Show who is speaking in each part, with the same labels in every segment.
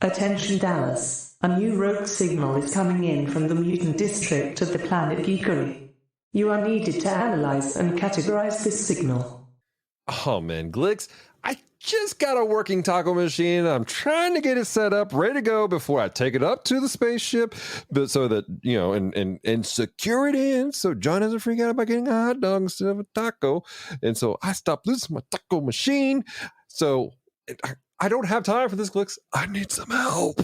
Speaker 1: Attention Dallas, a new rogue signal is coming in from the mutant district of the planet Geekery. You are needed to analyze and categorize this signal.
Speaker 2: Oh man, Glix, I just got a working taco machine. I'm trying to get it set up, ready to go before I take it up to the spaceship, but so that, you know, and secure it in so John doesn't freak out about getting a hot dog instead of a taco. And so I stopped losing my taco machine. So I don't have time for this, Glix. I need some help.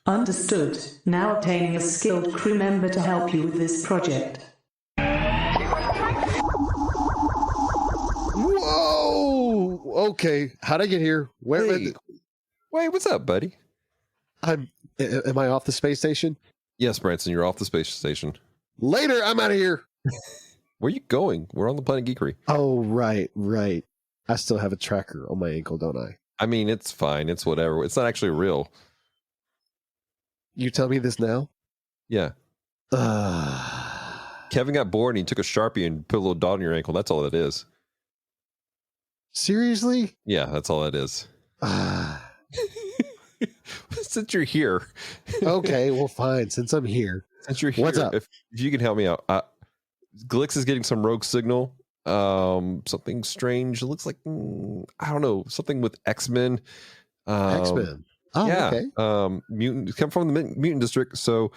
Speaker 1: Understood. Now obtaining a skilled crew member to help you with this project.
Speaker 3: Whoa! Okay, how'd I get here?
Speaker 2: Wait, what's up, buddy?
Speaker 3: Am I off the space station?
Speaker 2: Yes, Branson, you're off the space station.
Speaker 3: Later, I'm out of here.
Speaker 2: Where are you going? We're on the planet Geekery.
Speaker 3: Oh, right. I still have a tracker on my ankle, don't I?
Speaker 2: I mean, it's fine. It's whatever. It's not actually real.
Speaker 3: You tell me this now?
Speaker 2: Yeah. Kevin got bored and he took a Sharpie and put a little dot on your ankle. That's all it is.
Speaker 3: Seriously?
Speaker 2: Yeah, that's all it is. Since you're here.
Speaker 3: Okay, well, fine. Since I'm here.
Speaker 2: Since you're here.
Speaker 3: What's up?
Speaker 2: If you can help me out. Glix is getting some rogue signal. Something strange. It looks like, I don't know, something with X-Men.
Speaker 3: X-Men. Oh,
Speaker 2: yeah.
Speaker 3: Okay.
Speaker 2: Mutant, come from the mutant district. So,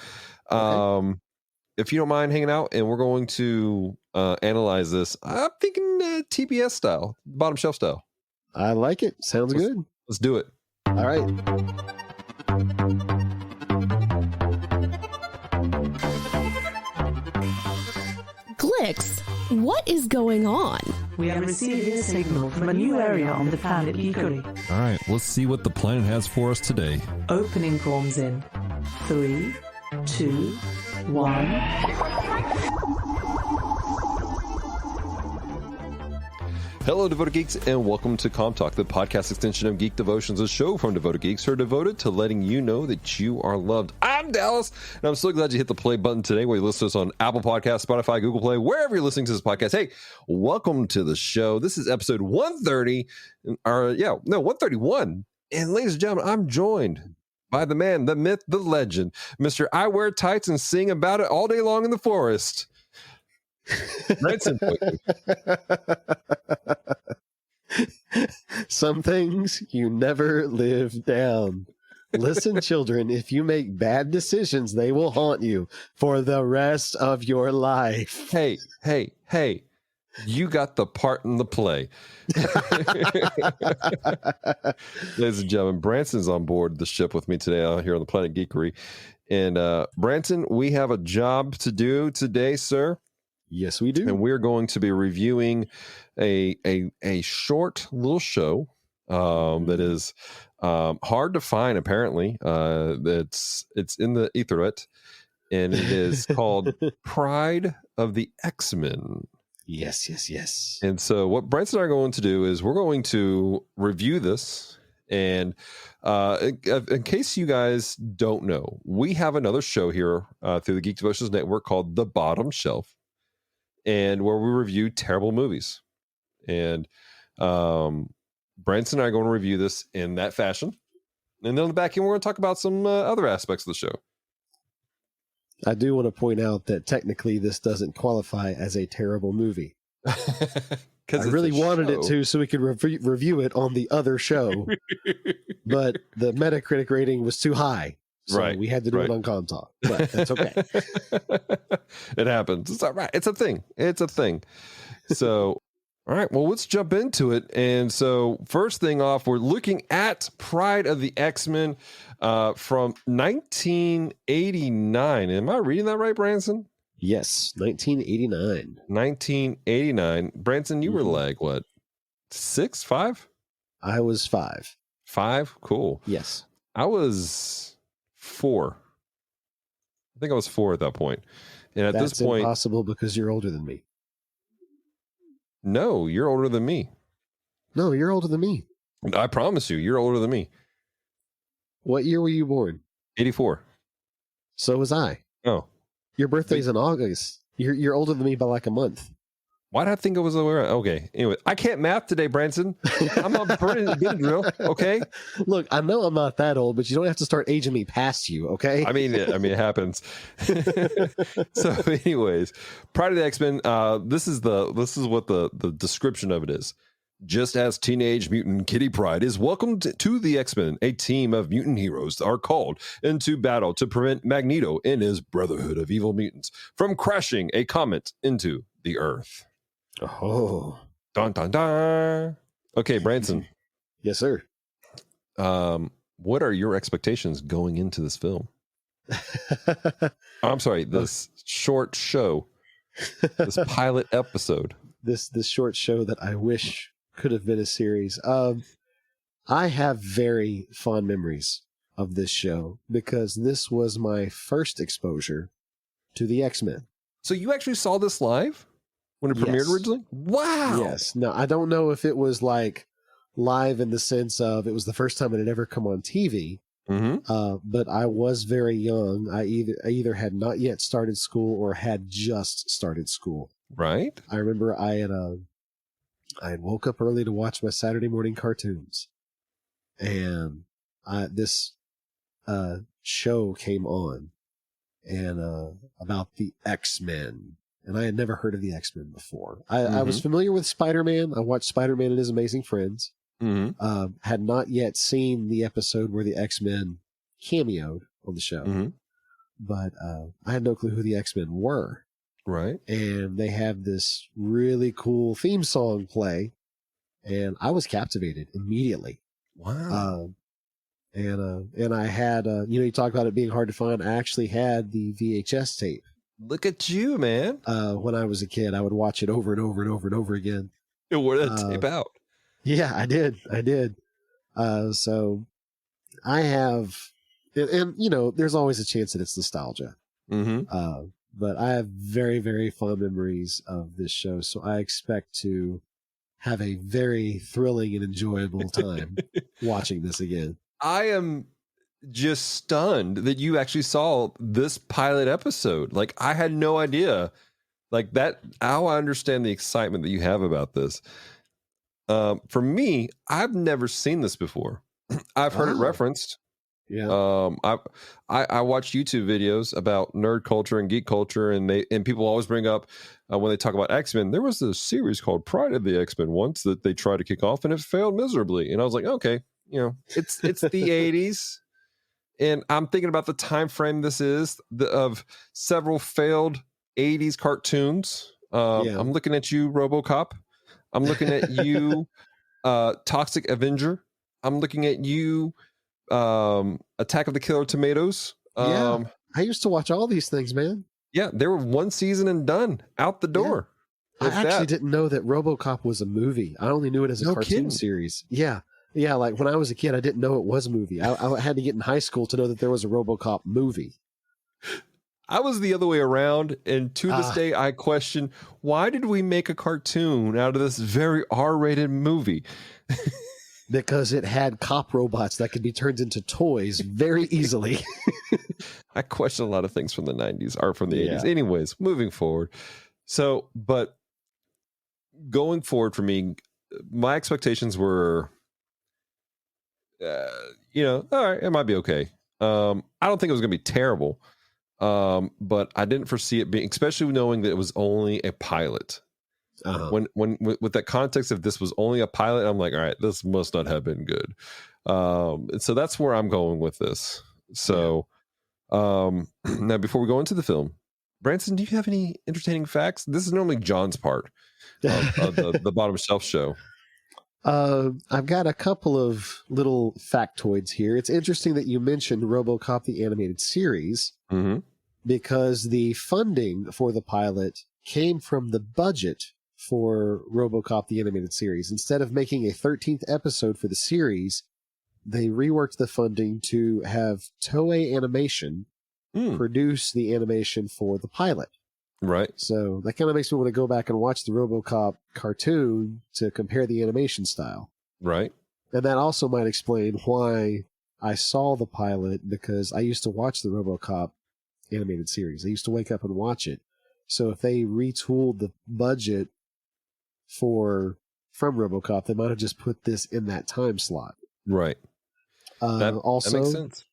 Speaker 3: Okay.
Speaker 2: if you don't mind hanging out, and we're going to analyze this, I'm thinking TBS style, bottom shelf style.
Speaker 3: I like it. Sounds good.
Speaker 2: Let's do it.
Speaker 3: All right.
Speaker 4: Glix, what is going on?
Speaker 1: We are receiving a signal from a new area on the planet Geekery.
Speaker 5: All right, let's see what the planet has for us today.
Speaker 1: Opening forms in 3, 2, 1.
Speaker 2: Hello, Devoted Geeks, and welcome to Comm Talk, the podcast extension of Geek Devotions, a show from Devoted Geeks who are devoted to letting you know that you are loved. I'm Dallas, and I'm so glad you hit the play button today, where you listen to us on Apple Podcasts, Spotify, Google Play, wherever you're listening to this podcast. Hey, welcome to the show. This is episode 130, 131. And ladies and gentlemen, I'm joined by the man, the myth, the legend, Mr. I Wear Tights and Sing About It All Day Long in the Forest. Branson.
Speaker 3: Some things you never live down. Listen, children, if you make bad decisions, they will haunt you for the rest of your life.
Speaker 2: Hey, you got the part in the play. Ladies and gentlemen, Branson's on board the ship with me today out here on the planet Geekery. And Branson, we have a job to do today, sir.
Speaker 3: Yes, we do.
Speaker 2: And we're going to be reviewing a short little show that is hard to find, apparently. It's in the Ethernet, and it is called Pryde of the X-Men.
Speaker 3: Yes.
Speaker 2: And so what Branson and I are going to do is we're going to review this. And in case you guys don't know, we have another show here through the Geek Devotions Network called The Bottom Shelf, and where we review terrible movies. And Branson and I are going to review this in that fashion. And then on the back end, we're going to talk about some other aspects of the show.
Speaker 3: I do want to point out that technically this doesn't qualify as a terrible movie. I really wanted it to so we could review it on the other show. But the Metacritic rating was too high. So we had to do it on Comm Talk. But that's okay.
Speaker 2: It happens. It's all right. It's a thing. So, all right. Well, let's jump into it. And so first thing off, we're looking at Pryde of the X-Men from 1989. Am I reading that right, Branson?
Speaker 3: Yes, 1989.
Speaker 2: 1989. Branson, you were like, what, 6, 5?
Speaker 3: I was 5.
Speaker 2: 5? Cool.
Speaker 3: Yes.
Speaker 2: I was 4. I think I was 4 at that point. And at this point...
Speaker 3: That's impossible because you're older than me.
Speaker 2: No, you're older than me.
Speaker 3: No, you're older than me.
Speaker 2: I promise you, you're older than me.
Speaker 3: What year were you born?
Speaker 2: 84.
Speaker 3: So was I.
Speaker 2: Oh.
Speaker 3: Your birthday's in August. You're older than me by like a month.
Speaker 2: Why did I think it was the way around? Okay. Anyway, I can't math today, Branson. I'm on Benadryl. Okay.
Speaker 3: Look, I know I'm not that old, but you don't have to start aging me past you. Okay.
Speaker 2: I mean, it happens. So, anyways, Pride of the X-Men. This is what the description of it is. Just as Teenage Mutant Kitty Pryde is welcomed to the X-Men, a team of mutant heroes are called into battle to prevent Magneto and his Brotherhood of Evil Mutants from crashing a comet into the Earth.
Speaker 3: Oh.
Speaker 2: Dun, dun, dun. Okay, Branson.
Speaker 3: Yes, sir.
Speaker 2: What are your expectations going into this film? I'm sorry, this short show, this pilot episode.
Speaker 3: This short show that I wish could have been a series. I have very fond memories of this show because this was my first exposure to the X-Men.
Speaker 2: So you actually saw this live when it premiered originally? Wow.
Speaker 3: Yes. Now, I don't know if it was like live in the sense of it was the first time it had ever come on TV. But I was very young. I either had not yet started school or had just started school.
Speaker 2: Right.
Speaker 3: I remember I had woke up early to watch my Saturday morning cartoons, and this show came on, and about the X-Men, and I had never heard of the X-Men before. I was familiar with Spider-Man. I watched Spider-Man and His Amazing Friends. Had not yet seen the episode where the X-Men cameoed on the show, but I had no clue who the X-Men were.
Speaker 2: Right.
Speaker 3: And they have this really cool theme song play, and I was captivated immediately.
Speaker 2: Wow.
Speaker 3: And I had, you talk about it being hard to find. I actually had the VHS tape.
Speaker 2: Look at you, man.
Speaker 3: When I was a kid, I would watch it over and over and over and over again.
Speaker 2: You wore that tape out.
Speaker 3: Yeah, I did. So I have, and there's always a chance that it's nostalgia. But I have very, very fond memories of this show, so I expect to have a very thrilling and enjoyable time watching this again.
Speaker 2: I am just stunned that you actually saw this pilot episode. Like, I had no idea. Like that, how I understand the excitement that you have about this. For me, I've never seen this before. I've heard it referenced.
Speaker 3: Yeah.
Speaker 2: I watch YouTube videos about nerd culture and geek culture, and people always bring up when they talk about X-Men, there was this series called Pride of the X-Men once that they tried to kick off and it failed miserably. And I was like, okay, it's the 80s, and I'm thinking about the time frame this is of several failed 80s cartoons. I'm looking at you, RoboCop. I'm looking at you, Toxic Avenger. I'm looking at you, Attack of the Killer Tomatoes.
Speaker 3: I used to watch all these things, man.
Speaker 2: Yeah, they were one season and done, out the door.
Speaker 3: I actually didn't know that RoboCop was a movie. I only knew it as a cartoon series. Yeah, like when I was a kid, I didn't know it was a movie. I had to get in high school to know that there was a RoboCop movie.
Speaker 2: I was the other way around, and to this day, I question, why did we make a cartoon out of this very R-rated movie?
Speaker 3: Because it had cop robots that could be turned into toys very easily.
Speaker 2: I question a lot of things from the 90s, or from the 80s. Anyways, moving forward. So, but going forward for me, my expectations were, all right, it might be okay. I don't think it was going to be terrible. But I didn't foresee it being, especially knowing that it was only a pilot. When with that context of this was only a pilot, I'm like, all right, this must not have been good. So that's where I'm going with this. So now before we go into the film, Branson, do you have any entertaining facts? This is normally John's part of the bottom shelf show.
Speaker 3: I've got a couple of little factoids here. It's interesting that you mentioned RoboCop the animated series, because the funding for the pilot came from the budget for RoboCop the animated series. Instead of making a 13th episode for the series, they reworked the funding to have Toei Animation produce the animation for the pilot.
Speaker 2: Right.
Speaker 3: So that kind of makes me want to go back and watch the RoboCop cartoon to compare the animation style.
Speaker 2: Right.
Speaker 3: And that also might explain why I saw the pilot, because I used to watch the RoboCop animated series. I used to wake up and watch it. So if they retooled the budget from RoboCop. They might have just put this in that time slot.
Speaker 2: Right. That makes sense.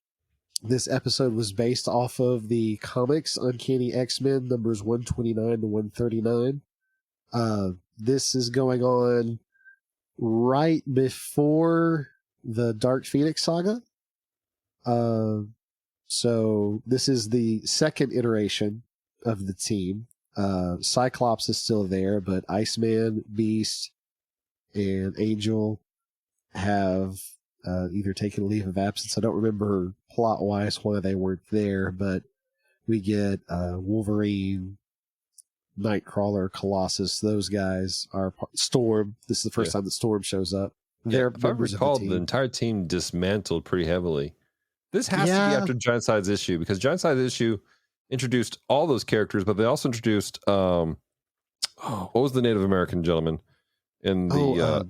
Speaker 3: This episode was based off of the comics Uncanny X-Men numbers 129 to 139. This is going on right before the Dark Phoenix saga. So this is the second iteration of the team. Cyclops is still there, but Iceman, Beast, and Angel have either taken a leave of absence. I don't remember plot-wise why they weren't there, but we get Wolverine, Nightcrawler, Colossus. Those guys are Storm. This is the first time that Storm shows up. They're
Speaker 2: if I recall, the entire team dismantled pretty heavily. This has to be after Giant Size issue, because Giant Size issue introduced all those characters, but they also introduced what was the Native American gentleman in the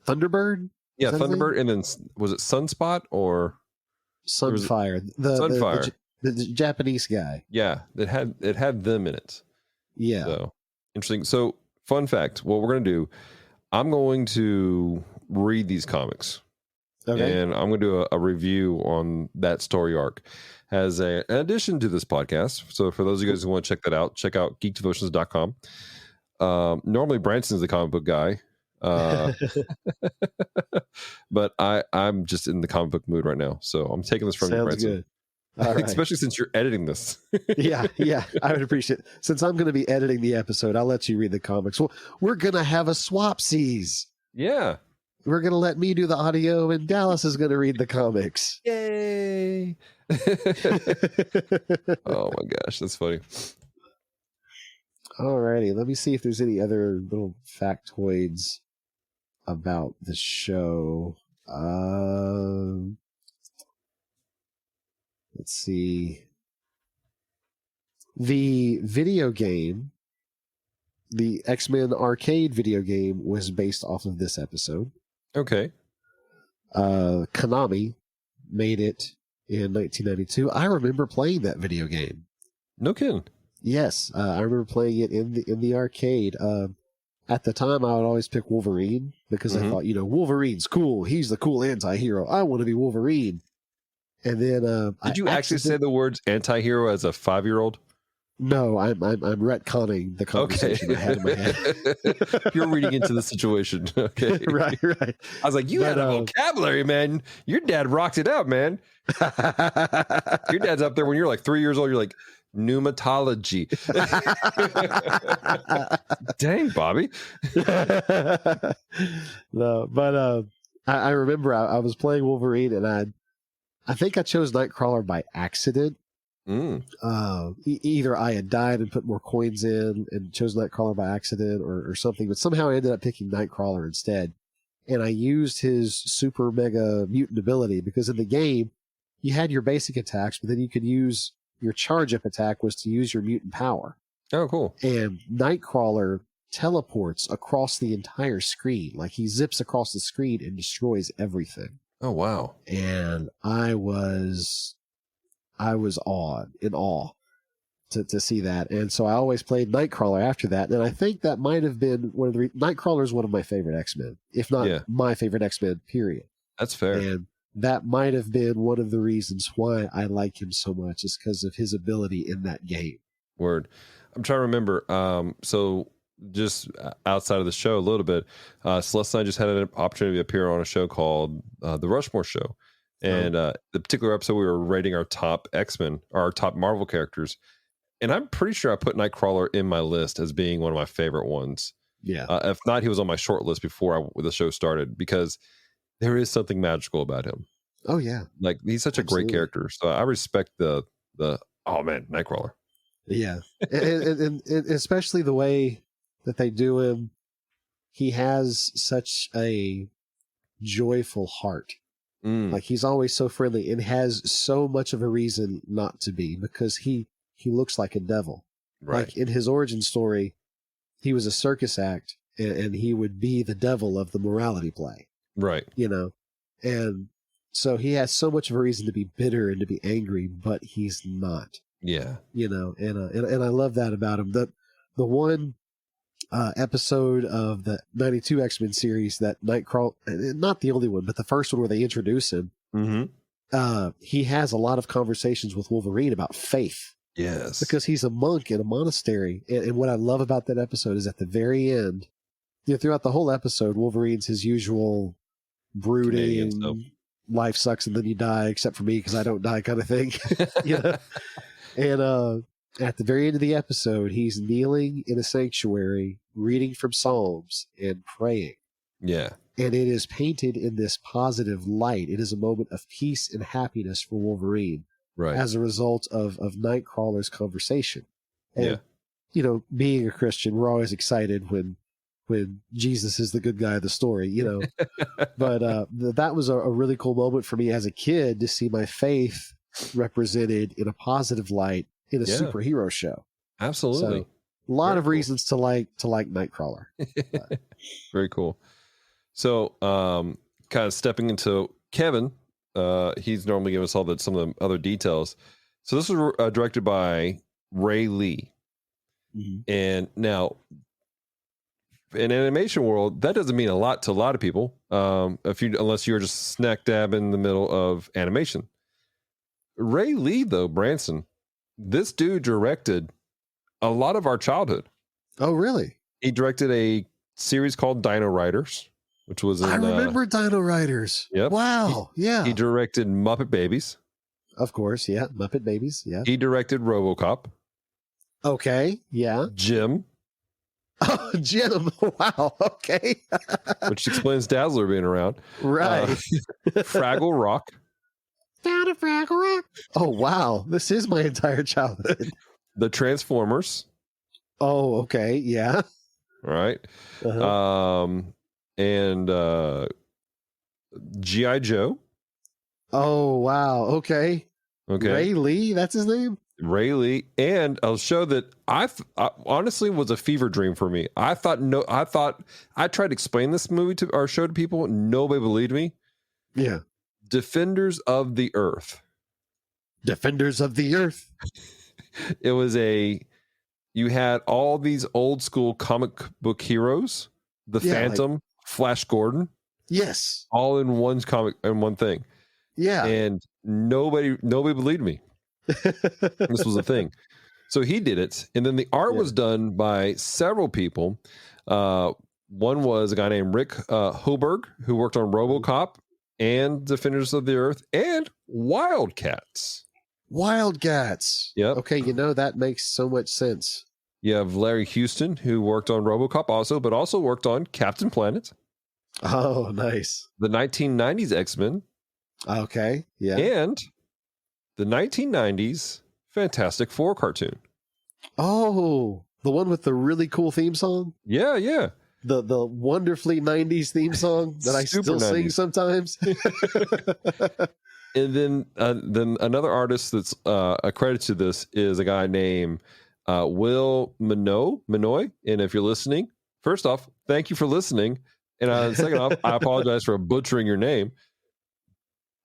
Speaker 3: Thunderbird?
Speaker 2: Yeah, Thunderbird, and then was it Sunspot or
Speaker 3: Sunfire?
Speaker 2: Sunfire,
Speaker 3: the Japanese guy.
Speaker 2: Yeah, it had them in it.
Speaker 3: Yeah.
Speaker 2: So interesting. So fun fact: what we're going to do, I'm going to read these comics. Okay. And I'm going to do a review on that story arc as an addition to this podcast. So for those of you guys who want to check that out, check out geekdevotions.com. Normally Branson's the comic book guy. But I'm just in the comic book mood right now. So I'm taking this from you, Branson. Good. Especially since you're editing this.
Speaker 3: yeah, I would appreciate it. Since I'm going to be editing the episode, I'll let you read the comics. Well, we're going to have a swapsies.
Speaker 2: Yeah.
Speaker 3: We're going to let me do the audio, and Dallas is going to read the comics.
Speaker 2: Yay! Oh my gosh, that's funny.
Speaker 3: Alrighty, let me see if there's any other little factoids about the show. Let's see. The video game, the X-Men arcade video game, was based off of this episode.
Speaker 2: Okay.
Speaker 3: Konami made it in 1992. I remember playing that video game.
Speaker 2: No kidding.
Speaker 3: Yes, I remember playing it in the arcade. At the time, I would always pick Wolverine because I thought, Wolverine's cool. He's the cool anti-hero. I want to be Wolverine. And then,
Speaker 2: did you actually say the words anti-hero as a 5-year-old?
Speaker 3: No, I'm retconning the conversation I had in my head.
Speaker 2: You're reading into the situation. Okay.
Speaker 3: Right. I
Speaker 2: was like, you had a vocabulary, man. Your dad rocked it out, man. Your dad's up there when you're like 3 years old. You're like, pneumatology. Dang, Bobby.
Speaker 3: No, but I remember I was playing Wolverine, and I think I chose Nightcrawler by accident. Either I had died and put more coins in and chose Nightcrawler by accident or something, but somehow I ended up picking Nightcrawler instead. And I used his super mega mutant ability because in the game, you had your basic attacks, but then you could use your charge up attack was to use your mutant power.
Speaker 2: Oh, cool.
Speaker 3: And Nightcrawler teleports across the entire screen. Like he zips across the screen and destroys everything.
Speaker 2: Oh, wow.
Speaker 3: And I was in awe to see that. And so I always played Nightcrawler after that. And I think that might have been Nightcrawler is one of my favorite X-Men, if not my favorite X-Men, period.
Speaker 2: That's fair.
Speaker 3: And that might have been one of the reasons why I like him so much is because of his ability in that game.
Speaker 2: Word. I'm trying to remember. So just outside of the show a little bit, Celeste and I just had an opportunity to appear on a show called The Rushmore Show. And the particular episode, we were rating our top X-Men, or our top Marvel characters. And I'm pretty sure I put Nightcrawler in my list as being one of my favorite ones.
Speaker 3: Yeah.
Speaker 2: If not, he was on my short list before the show started because there is something magical about him.
Speaker 3: Oh, yeah.
Speaker 2: Like, he's such a great character. So I respect the oh, man, Nightcrawler.
Speaker 3: Yeah. and especially the way that they do him. He has such a joyful heart. Like he's always so friendly and has so much of a reason not to be because he looks like a devil.
Speaker 2: Right.
Speaker 3: Like in his origin story, he was a circus act and he would be the devil of the morality play.
Speaker 2: Right.
Speaker 3: And so he has so much of a reason to be bitter and to be angry, but he's not.
Speaker 2: Yeah.
Speaker 3: And I love that about him. The one episode of the 92 X-Men series that Nightcrawler, not the only one, but the first one where they introduce him.
Speaker 2: Mm-hmm.
Speaker 3: He has a lot of conversations with Wolverine about faith.
Speaker 2: Yes.
Speaker 3: Because he's a monk in a monastery. And what I love about that episode is at the very end, throughout the whole episode, Wolverine's his usual brooding, life sucks and then you die, except for me because I don't die kind of thing. And at the very end of the episode, he's kneeling in a sanctuary, reading from Psalms and praying.
Speaker 2: Yeah.
Speaker 3: And it is painted in this positive light. It is a moment of peace and happiness for Wolverine.
Speaker 2: Right.
Speaker 3: As a result of Nightcrawler's conversation. And, being a Christian, we're always excited when Jesus is the good guy of the story, But that was a really cool moment for me as a kid to see my faith represented in a positive light in a superhero show.
Speaker 2: Absolutely.
Speaker 3: So, a lot of reasons to like Nightcrawler.
Speaker 2: Very cool. So, kind of stepping into Kevin. He's normally giving us some of the other details. So this was directed by Ray Lee.
Speaker 3: Mm-hmm.
Speaker 2: And now in animation world, that doesn't mean a lot to a lot of people. Unless you're just smack dab in the middle of animation. Ray Lee, though, Branson, this dude directed a lot of our childhood.
Speaker 3: Oh, really?
Speaker 2: He directed a series called Dino Riders, which was
Speaker 3: I remember Dino Riders.
Speaker 2: Yep.
Speaker 3: Wow. Yeah.
Speaker 2: He directed Muppet Babies.
Speaker 3: Of course. Yeah. Muppet Babies. Yeah.
Speaker 2: He directed RoboCop.
Speaker 3: Okay. Yeah.
Speaker 2: Jim.
Speaker 3: Oh, Jim. Wow. Okay.
Speaker 2: Which explains Dazzler being around.
Speaker 3: Right.
Speaker 2: Fraggle Rock.
Speaker 3: Down to Fraggle Rock. Oh, wow. This is my entire childhood.
Speaker 2: The Transformers.
Speaker 3: Oh, okay. Yeah.
Speaker 2: All right.
Speaker 3: Uh-huh.
Speaker 2: And G.I. Joe.
Speaker 3: Oh, wow. Okay. Ray Lee, that's his name?
Speaker 2: Ray Lee. And I'll show that I honestly was a fever dream for me. I tried to explain this movie to our show to people. Nobody believed me.
Speaker 3: Yeah.
Speaker 2: Defenders of the Earth.
Speaker 3: Defenders of the Earth.
Speaker 2: It was you had all these old school comic book heroes, the Phantom, Flash Gordon.
Speaker 3: Yes.
Speaker 2: All in one comic and one thing.
Speaker 3: Yeah.
Speaker 2: And nobody believed me. This was a thing. So he did it. And then the art was done by several people. One was a guy named Rick Hoberg, who worked on RoboCop and Defenders of the Earth and Wildcats.
Speaker 3: Wildcats.
Speaker 2: Yep.
Speaker 3: Okay, that makes so much sense.
Speaker 2: You have Larry Houston, who worked on RoboCop also, but also worked on Captain Planet.
Speaker 3: Oh, nice.
Speaker 2: The 1990s X-Men.
Speaker 3: Okay, yeah.
Speaker 2: And the 1990s Fantastic Four cartoon.
Speaker 3: Oh, the one with the really cool theme song?
Speaker 2: Yeah, yeah.
Speaker 3: The wonderfully 90s theme song that I still
Speaker 2: 90s.
Speaker 3: sing sometimes.
Speaker 2: And then another artist that's a credit to this is a guy named Will Minoy. And if you're listening, first off, thank you for listening. And second off, I apologize for butchering your name.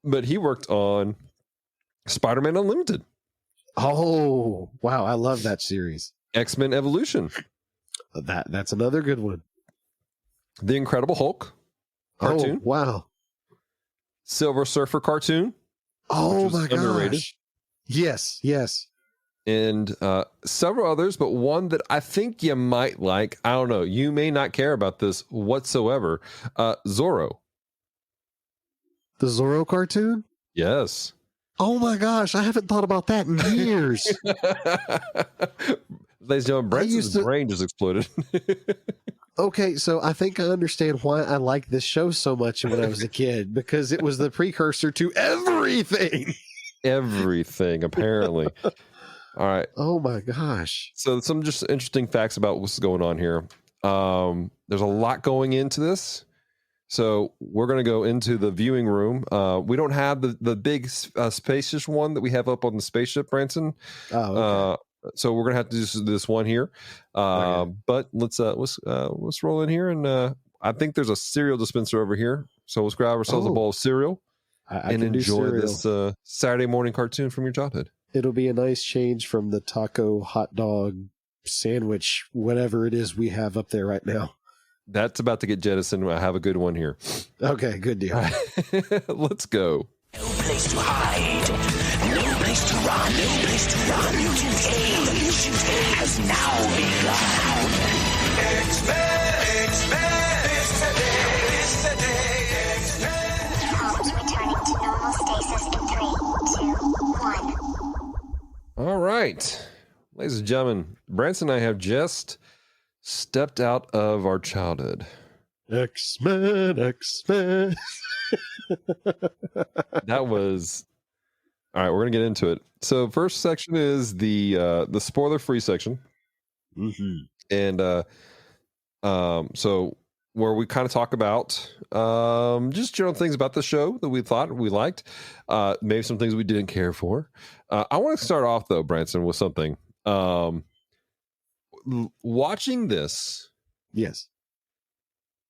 Speaker 2: But he worked on Spider-Man Unlimited.
Speaker 3: Oh, wow. I love that series.
Speaker 2: X-Men Evolution.
Speaker 3: That's another good one.
Speaker 2: The Incredible Hulk cartoon.
Speaker 3: Oh, wow.
Speaker 2: Silver Surfer cartoon.
Speaker 3: Oh, my
Speaker 2: underrated.
Speaker 3: gosh. Yes, yes.
Speaker 2: And several others, but one that I think you might like. I don't know. You may not care about this whatsoever. Zorro.
Speaker 3: The Zorro cartoon?
Speaker 2: Yes.
Speaker 3: Oh my gosh, I haven't thought about that in years.
Speaker 2: Ladies and gentlemen, Branson's brain just exploded.
Speaker 3: Okay, so I think I understand why I liked this show so much when I was a kid, because it was the precursor to everything.
Speaker 2: Everything, apparently. All right.
Speaker 3: Oh my gosh.
Speaker 2: So some just interesting facts about what's going on here. There's a lot going into this. So we're going to go into the viewing room. We don't have the big spacious one that we have up on the spaceship, Branson.
Speaker 3: Oh, okay.
Speaker 2: So we're going to have to do this one here.
Speaker 3: Okay.
Speaker 2: But let's roll in here. And I think there's a cereal dispenser over here. So let's grab ourselves a bowl of cereal and enjoy this Saturday morning cartoon from your childhood.
Speaker 3: It'll be a nice change from the taco hot dog sandwich whatever it is we have up there right now.
Speaker 2: That's about to get jettisoned. I have a good one here.
Speaker 3: Okay, good deal.
Speaker 2: Let's go.
Speaker 6: No place to hide. No place to run. No place to run. Mutant Age has now begun. X-Men, X-Men, it's the day,
Speaker 7: Comes returning to normal stasis in 3, 2, 1.
Speaker 2: All right. Ladies and gentlemen, Branson and I have just stepped out of our childhood.
Speaker 3: X-Men, X-Men.
Speaker 2: That was all right. We're gonna get into it. So first section is the spoiler-free section, and so where we kind of talk about just general things about the show that we thought we liked, maybe some things we didn't care for. I want to start off though, Branson, with something. Watching this,
Speaker 3: Yes.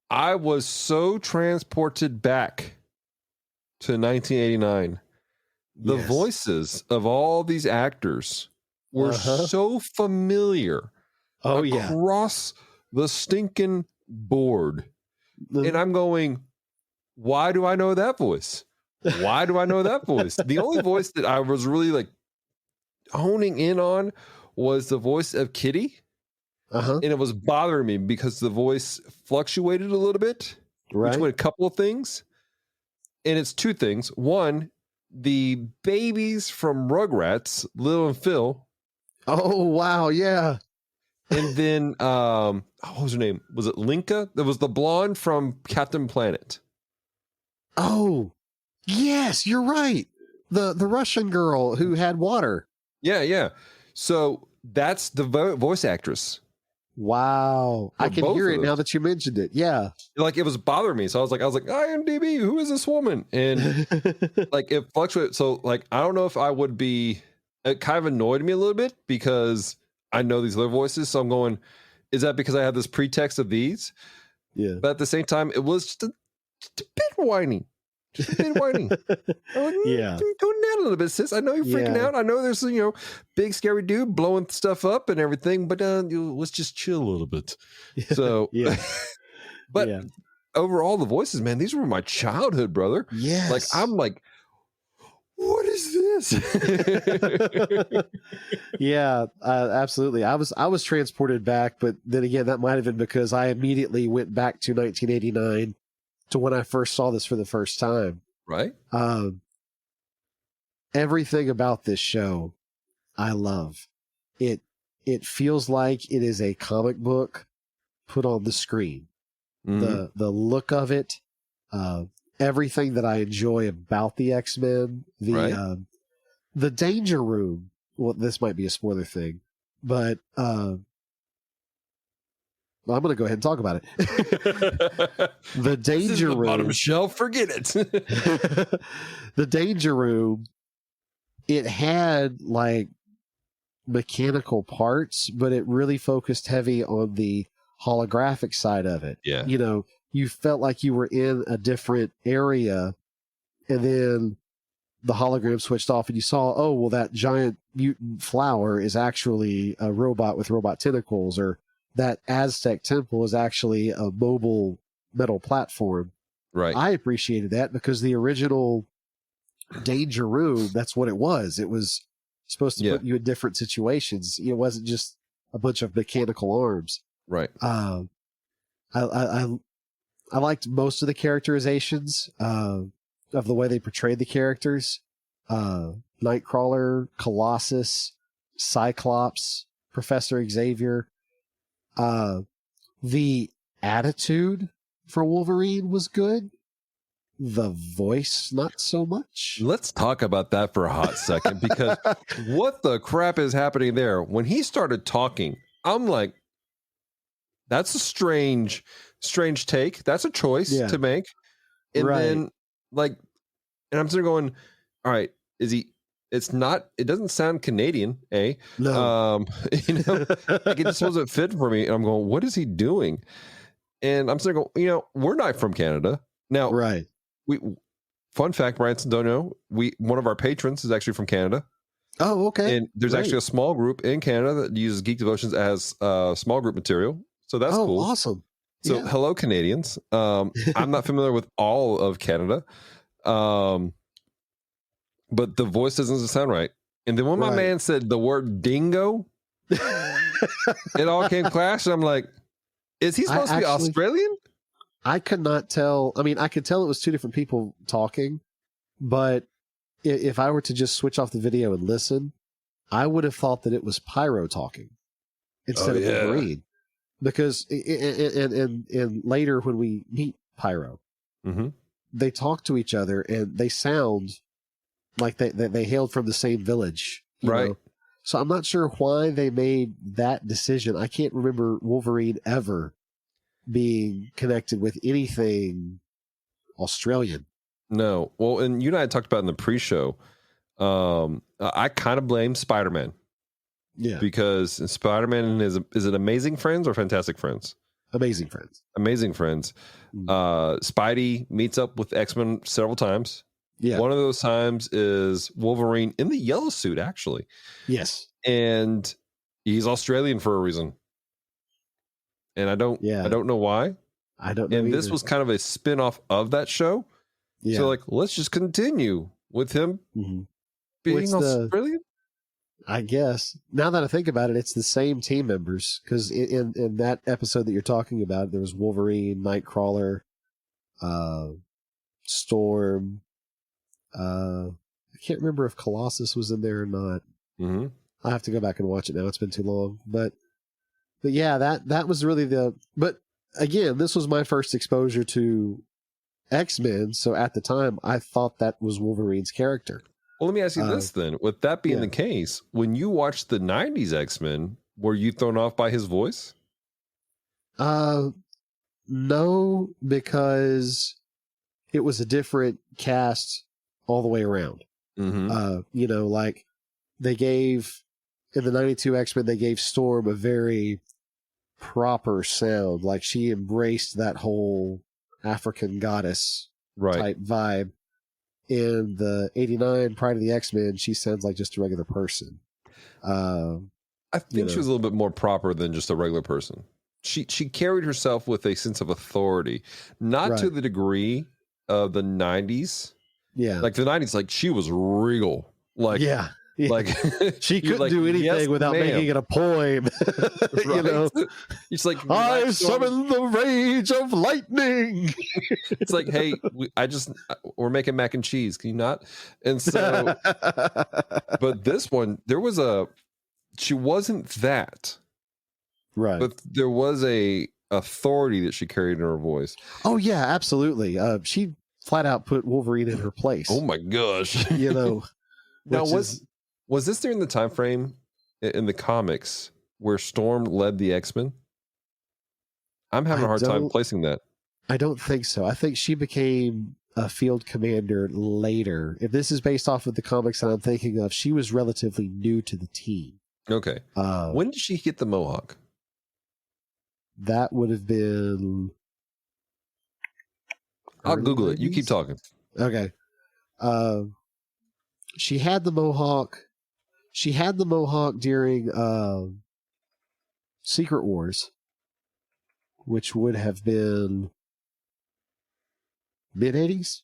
Speaker 2: I was so transported back to 1989. The
Speaker 3: Yes.
Speaker 2: voices of all these actors were so familiar
Speaker 3: Oh, yeah.
Speaker 2: across the stinking board. And I'm going, why do I know that voice? Why do I know that voice? The only voice that I was really like honing in on was the voice of Kitty. And it was bothering me because the voice fluctuated a little bit
Speaker 3: Right.
Speaker 2: between a couple of things. And it's two things. One, the babies from Rugrats, Lil and Phil.
Speaker 3: Oh, wow. Yeah.
Speaker 2: And then, what was her name? Was it Linka? That was the blonde from Captain Planet.
Speaker 3: Oh, yes, you're right. The Russian girl who had water.
Speaker 2: Yeah, yeah. So that's the voice actress.
Speaker 3: Wow. I can
Speaker 2: both
Speaker 3: hear
Speaker 2: of
Speaker 3: it
Speaker 2: those.
Speaker 3: now that you mentioned it. Yeah.
Speaker 2: Like it was bothering me. So I was like, IMDb, who is this woman? And like it fluctuated. So like, I don't know if I would be, it kind of annoyed me a little bit because I know these other voices. So I'm going, is that because I have this pretext of these?
Speaker 3: Yeah.
Speaker 2: But at the same time, it was just a bit whiny. Just a bit whiny. I'm like,
Speaker 3: Yeah.
Speaker 2: Tone down a little bit, sis. I know you're freaking
Speaker 3: Yeah.
Speaker 2: out. I know there's, big scary dude blowing stuff up and everything, but let's just chill a little bit. So,
Speaker 3: Yeah.
Speaker 2: but
Speaker 3: Yeah.
Speaker 2: overall, the voices, man, these were my childhood, brother.
Speaker 3: Yes.
Speaker 2: Like, I'm like, what is this?
Speaker 3: Yeah, absolutely. I was transported back, but then again, that might have been because I immediately went back to 1989 to when I first saw this for the first time.
Speaker 2: Right?
Speaker 3: Everything about this show, I love. It feels like it is a comic book put on the screen.
Speaker 2: Mhm.
Speaker 3: The look of it, everything that I enjoy about the X-Men, the Danger Room. Well, this might be a spoiler thing, but I'm going to go ahead and talk about it. The
Speaker 2: This is
Speaker 3: Danger
Speaker 2: the
Speaker 3: Room.
Speaker 2: bottom shelf, forget it.
Speaker 3: The Danger Room, it had like mechanical parts, but it really focused heavy on the holographic side of it.
Speaker 2: Yeah.
Speaker 3: You felt like you were in a different area, and then the hologram switched off and you saw, oh, well, that giant mutant flower is actually a robot with robot tentacles, or that Aztec temple is actually a mobile metal platform.
Speaker 2: Right.
Speaker 3: I appreciated that because the original Danger Room, that's what it was. It was supposed to put you in different situations. It wasn't just a bunch of mechanical arms.
Speaker 2: Right.
Speaker 3: I liked most of the characterizations of the way they portrayed the characters. Nightcrawler, Colossus, Cyclops, Professor Xavier. The attitude for Wolverine was good. The voice, not so much.
Speaker 2: Let's talk about that for a hot second, because what the crap is happening there? When he started talking, I'm like, that's a strange take. That's a choice to make. And then and I'm sort of going, all right, it doesn't sound Canadian, eh?
Speaker 3: No.
Speaker 2: Like it just wasn't fit for me. And I'm going, what is he doing? And I'm sort of going, we're not from Canada. Now,
Speaker 3: right.
Speaker 2: Fun fact, Branson, don't know, one of our patrons is actually from Canada.
Speaker 3: Oh, okay.
Speaker 2: And there's
Speaker 3: Great.
Speaker 2: actually a small group in Canada that uses Geek Devotions as small group material. So that's cool.
Speaker 3: Awesome.
Speaker 2: So hello, Canadians. I'm not familiar with all of Canada, but the voice doesn't sound right. And then when my man said the word dingo, it all came clash. And I'm like, is he supposed to be Australian?
Speaker 3: I could not tell. I mean, I could tell it was two different people talking, but if I were to just switch off the video and listen, I would have thought that it was Pyro talking instead of Wolverine. Because and later when we meet Pyro, they talk to each other and they sound like they hailed from the same village, you know? So I'm not sure why they made that decision. I can't remember Wolverine ever being connected with anything Australian.
Speaker 2: No. Well, and you and I had talked about in the pre-show, I kind of blame Spider-Man.
Speaker 3: Yeah.
Speaker 2: Because Spider-Man is it Amazing Friends or Fantastic Friends?
Speaker 3: Amazing Friends.
Speaker 2: Amazing Friends. Spidey meets up with X-Men several times.
Speaker 3: Yeah.
Speaker 2: One of those times is Wolverine in the yellow suit, actually.
Speaker 3: Yes.
Speaker 2: And he's Australian for a reason. And I don't know why.
Speaker 3: I don't know.
Speaker 2: And
Speaker 3: either.
Speaker 2: this was kind of a spin-off of that show.
Speaker 3: Yeah.
Speaker 2: So like, let's just continue with him being Australian.
Speaker 3: I guess. Now that I think about it, it's the same team members. Because in that episode that you're talking about, there was Wolverine, Nightcrawler, Storm. I can't remember if Colossus was in there or not. I'll have to go back and watch it now. It's been too long. But yeah, that was really but again, this was my first exposure to X-Men. So at the time, I thought that was Wolverine's character.
Speaker 2: Well, let me ask you this then. With that being the case, when you watched the 90s X-Men, were you thrown off by his voice?
Speaker 3: No, because it was a different cast all the way around. You know, like they gave in the 92 X-Men, they gave Storm a very proper sound. Like she embraced that whole African goddess type vibe. In the 89 Pryde of the X-Men, she sounds like just a regular person.
Speaker 2: I think she was a little bit more proper than just a regular person. She carried herself with a sense of authority, not to the degree of the 90s.
Speaker 3: Yeah.
Speaker 2: Like the 90s, like she was regal. Like, like
Speaker 3: she couldn't do anything without making it a poem. You know,
Speaker 2: it's like
Speaker 3: I summon the rage of lightning.
Speaker 2: It's like, hey, we're making mac and cheese. Can you not? And so, but this one, she wasn't that,
Speaker 3: right?
Speaker 2: But there was a authority that she carried in her voice.
Speaker 3: Oh yeah, absolutely. She flat out put Wolverine in her place.
Speaker 2: Oh my gosh,
Speaker 3: you know.
Speaker 2: Now was this during the time frame in the comics where Storm led the X-Men? I'm having a hard time placing that.
Speaker 3: I don't think so. I think she became a field commander later. If this is based off of the comics that I'm thinking of, she was relatively new to the team.
Speaker 2: Okay. When did she get the Mohawk?
Speaker 3: That would have been...
Speaker 2: I'll Google it. You keep talking.
Speaker 3: Okay. She had the Mohawk. She had the Mohawk during Secret Wars, which would have been mid-80s.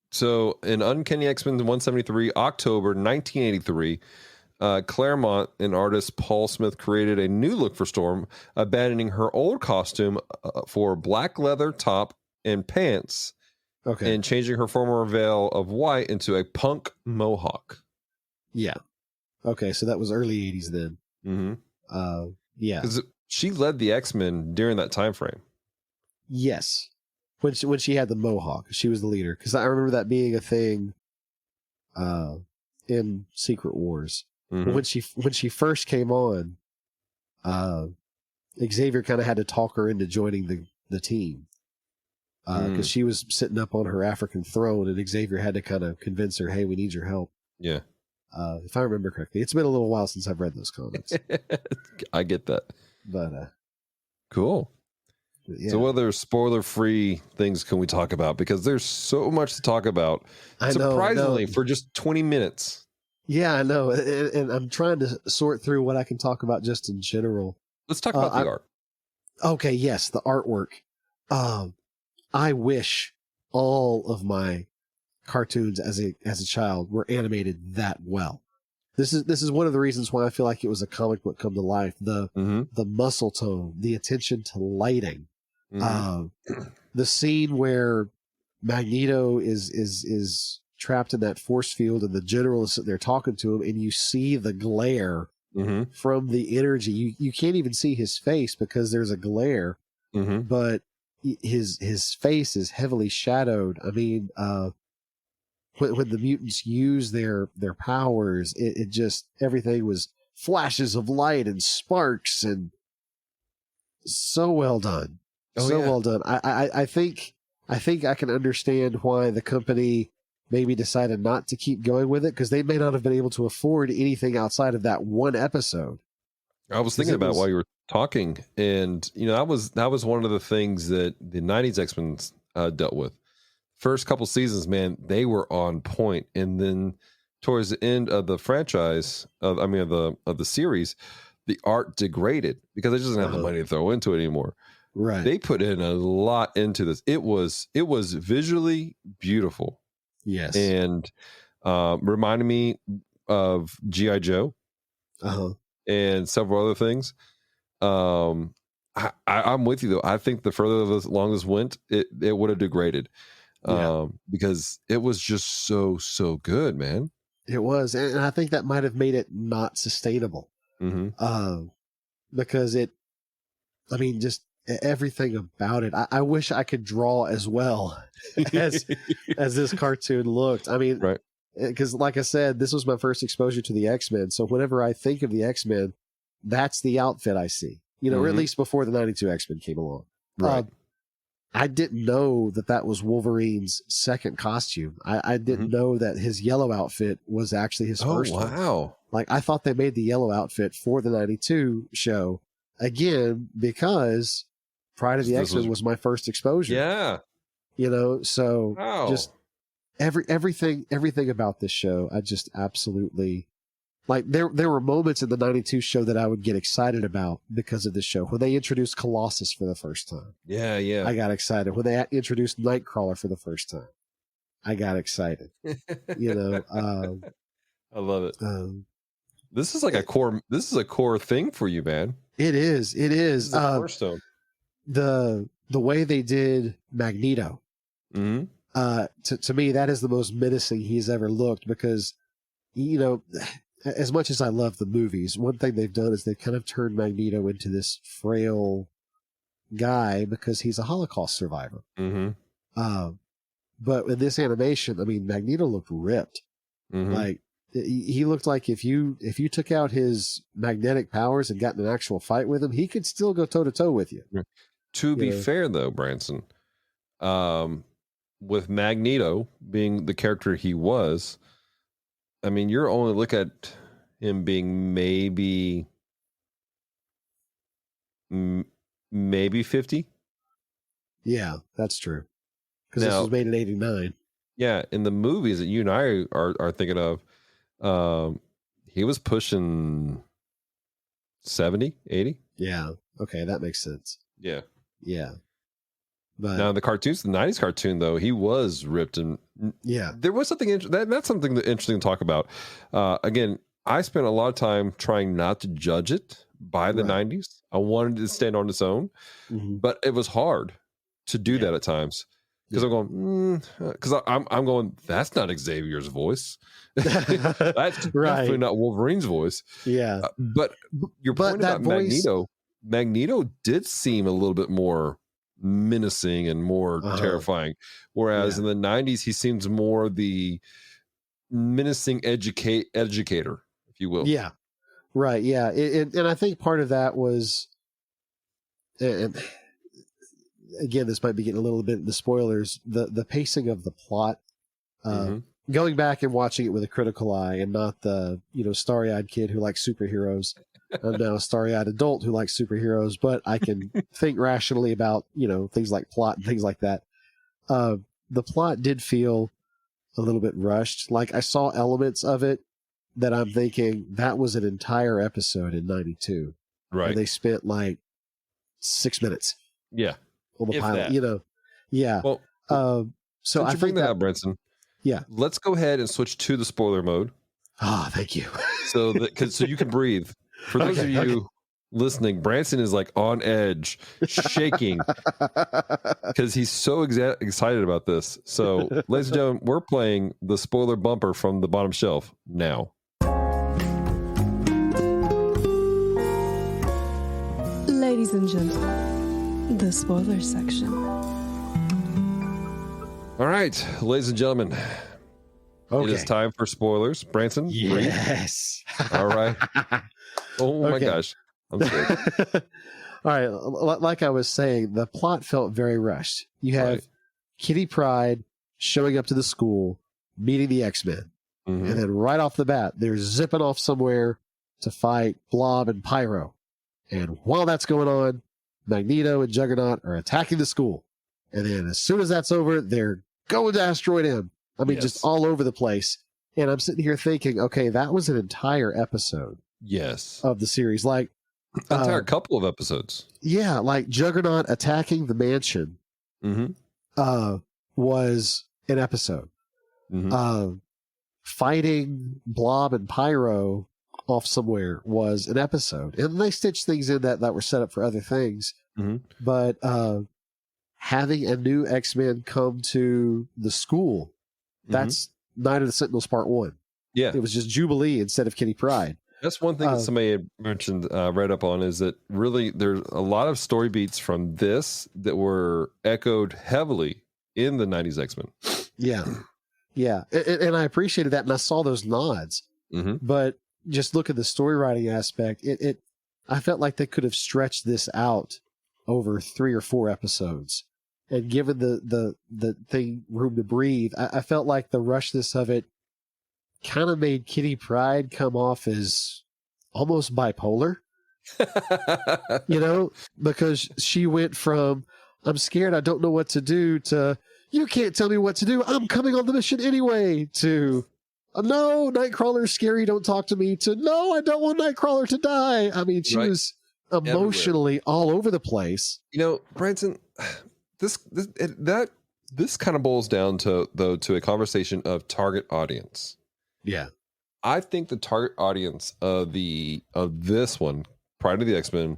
Speaker 2: So in Uncanny X-Men 173, October 1983, Claremont and artist Paul Smith created a new look for Storm, abandoning her old costume for black leather top and pants, and changing her former veil of white into a punk mohawk.
Speaker 3: Yeah. Okay, so that was early 80s then. Yeah.
Speaker 2: Because she led the X-Men during that time frame.
Speaker 3: Yes. When she had the mohawk, she was the leader. Because I remember that being a thing in Secret Wars. When she first came on, Xavier kind of had to talk her into joining the team. Because she was sitting up on her African throne, and Xavier had to kind of convince her, hey, we need your help.
Speaker 2: Yeah.
Speaker 3: If I remember correctly. It's been a little while since I've read those comics.
Speaker 2: I get that.
Speaker 3: But
Speaker 2: cool.
Speaker 3: Yeah.
Speaker 2: So what other spoiler-free things can we talk about? Because there's so much to talk about. Surprisingly, for just 20 minutes.
Speaker 3: Yeah, I know. And I'm trying to sort through what I can talk about just in general.
Speaker 2: Let's talk about the art.
Speaker 3: Okay, yes, the artwork. I wish all of my cartoons as a child were animated that well. This is one of the reasons why I feel like it was a comic book come to life. The muscle tone, the attention to lighting, the scene where Magneto is trapped in that force field and the general is sitting there talking to him, and you see the glare from the energy. You can't even see his face because there's a glare, but his face is heavily shadowed. I mean, when the mutants use their powers, it just, everything was flashes of light and sparks, and so well done. Well done. I think I can understand why the company maybe decided not to keep going with it, because they may not have been able to afford anything outside of that one episode.
Speaker 2: I was thinking about while you were talking, and that was one of the things that the 90s X-Men dealt with. First couple seasons, man, they were on point, and then towards the end of the franchise, of the series, the art degraded because it doesn't have the money to throw into it anymore.
Speaker 3: Right.
Speaker 2: They put in a lot into this. It was visually beautiful.
Speaker 3: Yes.
Speaker 2: And reminded me of G.I. Joe and several other things. I'm with you, though. I think the further along this went, it would have degraded. Because it was just so good, man.
Speaker 3: It was, and I think that might have made it not sustainable. Because just everything about it. I wish I could draw as well as this cartoon looked. I mean,
Speaker 2: right?
Speaker 3: Because, like I said, this was my first exposure to the X-Men. So whenever I think of the X-Men, that's the outfit I see. Or at least before the '92 X-Men came along.
Speaker 2: Right.
Speaker 3: I didn't know that was Wolverine's second costume. I didn't know that his yellow outfit was actually his first one.
Speaker 2: Wow.
Speaker 3: Like, I thought they made the yellow outfit for the 92 show, again, because Pryde of the X-Men was my first exposure.
Speaker 2: Yeah.
Speaker 3: So just everything about this show, I just absolutely... Like, there were moments in the 92 show that I would get excited about because of this show. When they introduced Colossus for the first time.
Speaker 2: Yeah.
Speaker 3: I got excited. When they introduced Nightcrawler for the first time, I got excited.
Speaker 2: I love it. This is like a core thing for you, man.
Speaker 3: It is.
Speaker 2: This is a cornerstone.
Speaker 3: The way they did Magneto, to me, that is the most menacing he's ever looked, because, as much as I love the movies, one thing they've done is they've kind of turned Magneto into this frail guy because he's a Holocaust survivor. But in this animation, Magneto looked ripped. Like, he looked like if you took out his magnetic powers and got in an actual fight with him, he could still go toe to toe with you.
Speaker 2: To be fair, though, Branson, with Magneto being the character he was, you're only look at him being maybe 50.
Speaker 3: Yeah, that's true. Because this was made in '89.
Speaker 2: Yeah, in the movies that you and I are thinking of, he was pushing 70, 80.
Speaker 3: Yeah. Okay, that makes sense.
Speaker 2: Yeah.
Speaker 3: But
Speaker 2: now the cartoons, the 90s cartoon, though, he was ripped, and there was something that's something interesting to talk about. Again, I spent a lot of time trying not to judge it by the 90s. I wanted to stand on its own, but it was hard to do that at times, because I'm going, I'm going, that's not Xavier's voice. That's definitely not Wolverine's voice.
Speaker 3: Yeah.
Speaker 2: But your point about Magneto did seem a little bit more menacing and more terrifying, whereas in the 90s he seems more the menacing educator, if you will.
Speaker 3: Yeah, right. Yeah, and I think part of that was, and again, this might be getting a little bit into spoilers, the pacing of the plot. Going back and watching it with a critical eye, and not the starry-eyed kid who likes superheroes. I'm now a starry-eyed adult who likes superheroes, but I can think rationally about, things like plot and things like that. The plot did feel a little bit rushed. Like I saw elements of it that I'm thinking that was an entire episode in 92.
Speaker 2: Right.
Speaker 3: And they spent like 6 minutes.
Speaker 2: Yeah.
Speaker 3: On the
Speaker 2: If
Speaker 3: pilot,
Speaker 2: that.
Speaker 3: Yeah.
Speaker 2: Well,
Speaker 3: so I
Speaker 2: bring that up, Branson.
Speaker 3: Yeah.
Speaker 2: Let's go ahead and switch to the spoiler mode.
Speaker 3: Oh, thank you.
Speaker 2: So you can breathe. For those of you listening, Branson is like on edge, shaking because he's so excited about this. So, ladies and gentlemen, we're playing the spoiler bumper from the bottom shelf now.
Speaker 4: Ladies and gentlemen, the spoiler section.
Speaker 2: All right, ladies and gentlemen.
Speaker 3: Okay.
Speaker 2: It is time for spoilers. Branson?
Speaker 3: Yes.
Speaker 2: All right. Oh my gosh. I'm scared.
Speaker 3: All right. Like I was saying, the plot felt very rushed. You have Kitty Pryde showing up to the school, meeting the X-Men.
Speaker 2: Mm-hmm.
Speaker 3: And then right off the bat, they're zipping off somewhere to fight Blob and Pyro. And while that's going on, Magneto and Juggernaut are attacking the school. And then as soon as that's over, they're going to Asteroid M. I mean, just all over the place. And I'm sitting here thinking, okay, that was an entire episode.
Speaker 2: Yes.
Speaker 3: Of the series. Like,
Speaker 2: entire couple of episodes.
Speaker 3: Yeah, like Juggernaut attacking the mansion was an episode.
Speaker 2: Mm-hmm.
Speaker 3: Fighting Blob and Pyro off somewhere was an episode. And they stitched things in that were set up for other things.
Speaker 2: Mm-hmm.
Speaker 3: But having a new X-Men come to the school, that's Night of the Sentinels Part 1.
Speaker 2: Yeah.
Speaker 3: It was just Jubilee instead of Kitty Pryde.
Speaker 2: That's one thing that somebody had mentioned, read up on, is that really there's a lot of story beats from this that were echoed heavily in the 90s X-Men.
Speaker 3: Yeah. Yeah. And I appreciated that. And I saw those nods.
Speaker 2: Mm-hmm.
Speaker 3: But just look at the story writing aspect. I felt like they could have stretched this out over 3 or 4 episodes and given the thing room to breathe. I felt like the rushness of it kind of made Kitty Pryde come off as almost bipolar, because she went from, I'm scared, I don't know what to do, to, you can't tell me what to do, I'm coming on the mission anyway, to, no, Nightcrawler's scary, don't talk to me, to, no, I don't want Nightcrawler to die. I mean, she was emotionally all over the place.
Speaker 2: Branson, this kind of boils down to a conversation of target audience.
Speaker 3: Yeah.
Speaker 2: I think the target audience of this one, Pryde of the X-Men,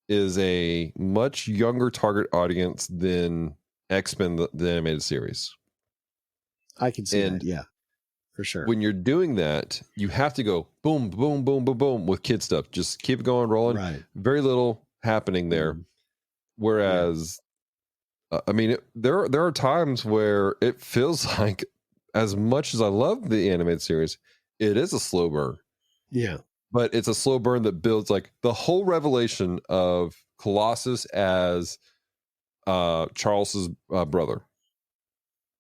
Speaker 2: is a much younger target audience than X-Men, the animated series.
Speaker 3: I can see that, yeah, for sure.
Speaker 2: When you're doing that, you have to go boom, boom, boom, boom, boom with kid stuff. Just keep it going, rolling.
Speaker 3: Right.
Speaker 2: Very little happening there. Whereas, there are times where it feels like, as much as I love the animated series, it is a slow burn.
Speaker 3: Yeah.
Speaker 2: But it's a slow burn that builds, like, the whole revelation of Colossus as Charles's brother.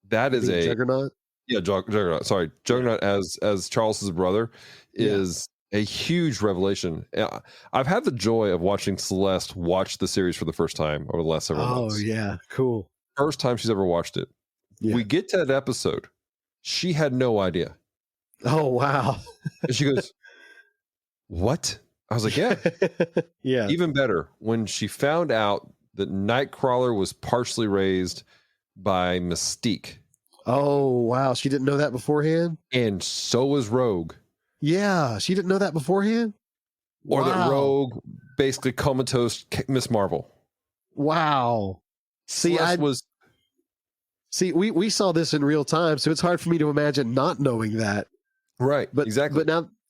Speaker 2: That is a
Speaker 3: Juggernaut.
Speaker 2: Yeah, Juggernaut. Sorry, Juggernaut as Charles's brother is a huge revelation. I've had the joy of watching Celeste watch the series for the first time over the last several months.
Speaker 3: Oh yeah, cool.
Speaker 2: First time she's ever watched it.
Speaker 3: Yeah.
Speaker 2: We get to that episode. She had no idea.
Speaker 3: Oh, wow.
Speaker 2: And she goes, what? I was like, yeah.
Speaker 3: Yeah.
Speaker 2: Even better, when she found out that Nightcrawler was partially raised by Mystique.
Speaker 3: Oh, wow. She didn't know that beforehand?
Speaker 2: And so was Rogue.
Speaker 3: Yeah. She didn't know that beforehand?
Speaker 2: Or that Rogue basically comatose Miss Marvel.
Speaker 3: Wow. See, we saw this in real time, so it's hard for me to imagine not knowing that.
Speaker 2: Right.
Speaker 3: But
Speaker 2: exactly.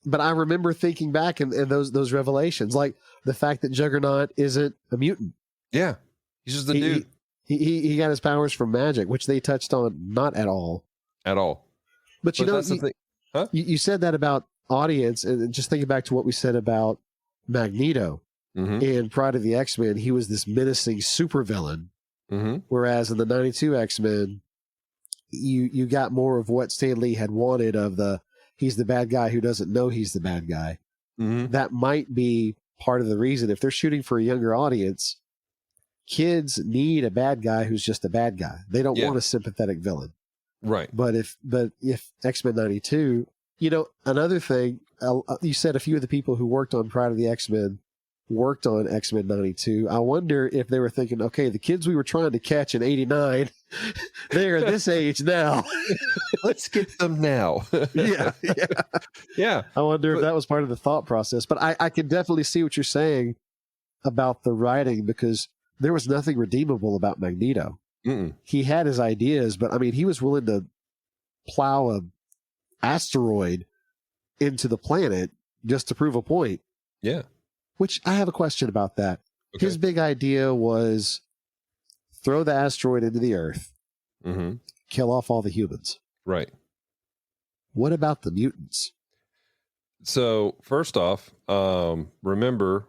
Speaker 3: But I remember thinking back and those revelations, like the fact that Juggernaut isn't a mutant.
Speaker 2: Yeah. He's just a dude.
Speaker 3: He got his powers from magic, which they touched on not at all.
Speaker 2: At all.
Speaker 3: But
Speaker 2: that's the thing. Huh?
Speaker 3: You said that about audience, and just thinking back to what we said about Magneto in Pryde of the X-Men, he was this menacing supervillain. Whereas in the 92 X-Men, you got more of what Stan Lee had wanted of he's the bad guy who doesn't know he's the bad guy. that might be part of the reason. If they're shooting for a younger audience, kids need a bad guy who's just a bad guy. They don't want a sympathetic villain.
Speaker 2: Right.
Speaker 3: But if X-Men 92, another thing, you said a few of the people who worked on Pryde of the X-Men worked on X-Men 92. I wonder if they were thinking, okay, the kids we were trying to catch in 89, they are this age now.
Speaker 2: Let's get them now. Yeah.
Speaker 3: I wonder if that was part of the thought process. But I can definitely see what you're saying about the writing, because there was nothing redeemable about Magneto. He had his ideas, but I mean, he was willing to plow a asteroid into the planet just to prove a point.
Speaker 2: Yeah.
Speaker 3: Which I have a question about that. Okay. His big idea was throw the asteroid into the Earth, kill off all the humans.
Speaker 2: Right.
Speaker 3: What about the mutants?
Speaker 2: So first off, remember,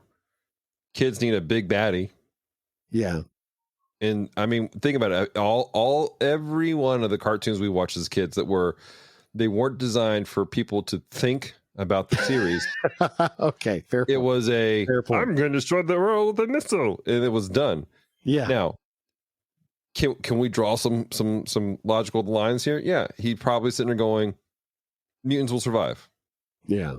Speaker 2: kids need a big baddie.
Speaker 3: Yeah.
Speaker 2: And I mean, think about it. Every one of the cartoons we watched as kids they weren't designed for people to think about the series.
Speaker 3: Okay, fair point.
Speaker 2: It was I'm going to destroy the world with a missile, and it was done.
Speaker 3: Yeah.
Speaker 2: Now, can we draw some logical lines here? Yeah, he'd probably sitting there going, mutants will survive.
Speaker 3: Yeah,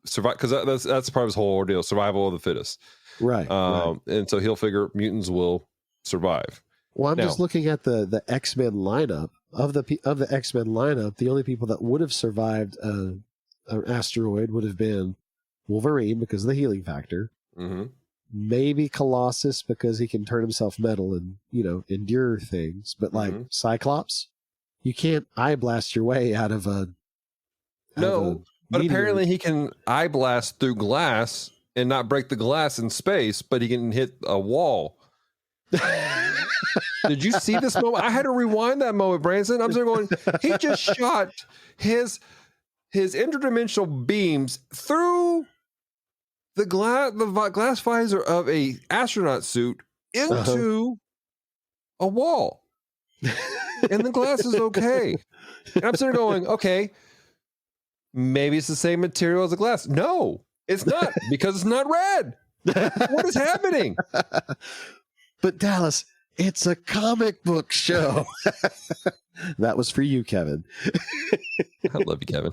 Speaker 2: survive, because that's part of his whole ordeal: survival of the fittest.
Speaker 3: Right.
Speaker 2: And so he'll figure mutants will survive.
Speaker 3: Well, I'm just looking at the X-Men lineup of the X-Men lineup. The only people that would have survived an asteroid would have been Wolverine because of the healing factor. Maybe Colossus because he can turn himself metal and endure things. But like Cyclops, you can't eye blast your way out of a
Speaker 2: but apparently he can eye blast through glass and not break the glass in space, but he can hit a wall. Did you see this moment? I had to rewind that moment, Branson. I'm going, he just shot his interdimensional beams through the glass visor of a astronaut suit into a wall. And the glass is okay. And I'm sitting there going, okay, maybe it's the same material as the glass. No, it's not, because it's not red. What is happening?
Speaker 3: But Dallas, it's a comic book show. That was for you, Kevin.
Speaker 2: I love you, Kevin.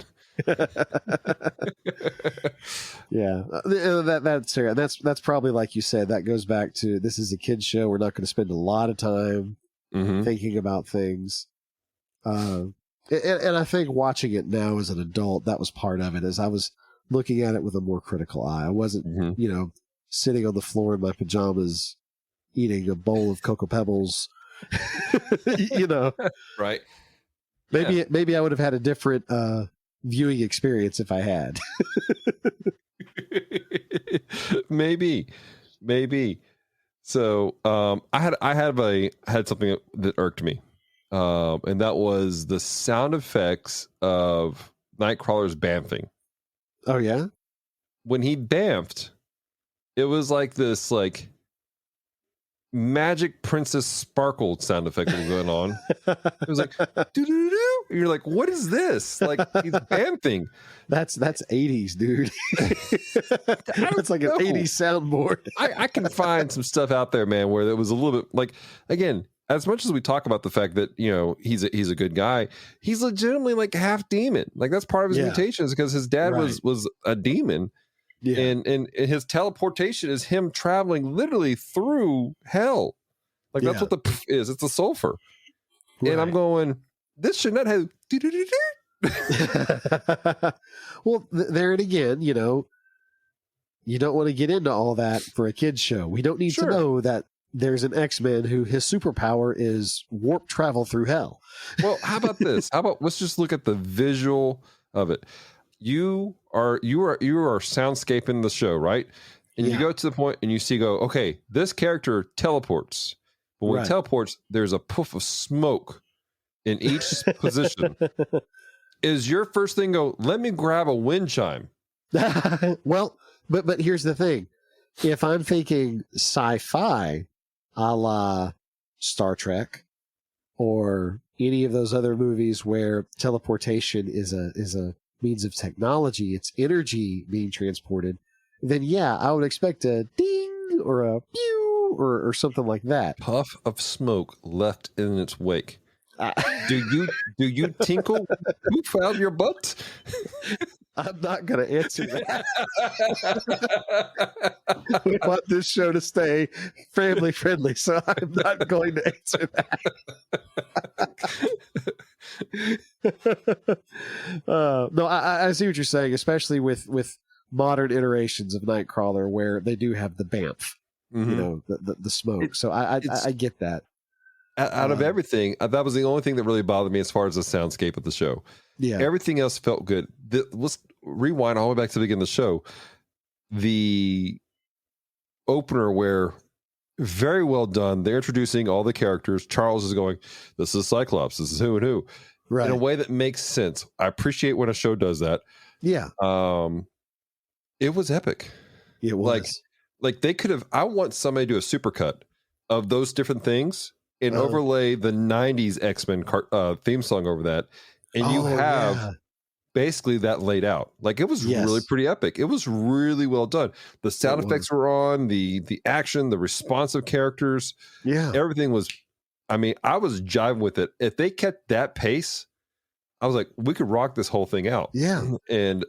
Speaker 3: Yeah, that's probably, like you said, that goes back to, this is a kid's show. We're not going to spend a lot of time thinking about things. And I think watching it now as an adult, that was part of it, as I was looking at it with a more critical eye. I wasn't, sitting on the floor in my pajamas eating a bowl of Cocoa Pebbles,
Speaker 2: Right.
Speaker 3: Maybe I would have had a different viewing experience if I had.
Speaker 2: Maybe. So I had something that irked me, and that was the sound effects of Nightcrawler's bamfing.
Speaker 3: Oh yeah,
Speaker 2: when he bamfed, it was like this magic princess sparkle sound effect that was going on. It was like doo-doo-doo. And you're like, what is this? Like, he's bamfing.
Speaker 3: That's 80s, dude. That's like an 80s soundboard.
Speaker 2: I can find some stuff out there, man, where it was a little bit like, again, as much as we talk about the fact that he's a good guy, he's legitimately like half demon. Like, that's part of his mutations, because his dad was a demon. Yeah. And his teleportation is him traveling literally through hell. Like, that's what the is. It's the sulfur. Right. And I'm going, this should not have.
Speaker 3: Well, there it again, you don't want to get into all that for a kid's show. We don't need to know that there's an X-Men who his superpower is warp travel through hell.
Speaker 2: Well, how about this? Let's just look at the visual of it. You are soundscaping the show, right? And you go to the point and you see, okay, this character teleports. But when he teleports, there's a puff of smoke in each position. Is your first thing let me grab a wind chime?
Speaker 3: Well, but here's the thing. If I'm thinking sci-fi, a la Star Trek, or any of those other movies where teleportation is a means of technology, it's energy being transported, then yeah, I would expect a ding or a pew or something like that.
Speaker 2: Puff of smoke left in its wake. Do you tinkle? Who found your butt?
Speaker 3: I'm not going to answer that. We want this show to stay family friendly, so I'm not going to answer that. No, I see what you're saying, especially with modern iterations of Nightcrawler where they do have the BAMF, the smoke. So I get that.
Speaker 2: Out of everything, that was the only thing that really bothered me as far as the soundscape of the show.
Speaker 3: Yeah.
Speaker 2: Everything else felt good. Let's rewind all the way back to the beginning of the show. The opener where very well done. They're introducing all the characters. Charles is going, this is Cyclops. This is who and who. Right. In a way that makes sense. I appreciate when a show does that.
Speaker 3: Yeah.
Speaker 2: It was epic.
Speaker 3: It was.
Speaker 2: Like they could have, I want somebody to do a supercut of those different things and overlay the 90s X-Men theme song over that. And you have basically that laid out. Like it was really pretty epic. It was really well done. The sound effects were on, the action, the responsive characters.
Speaker 3: Yeah.
Speaker 2: Everything was, I mean, I was jiving with it. If they kept that pace, I was like, we could rock this whole thing out.
Speaker 3: Yeah.
Speaker 2: And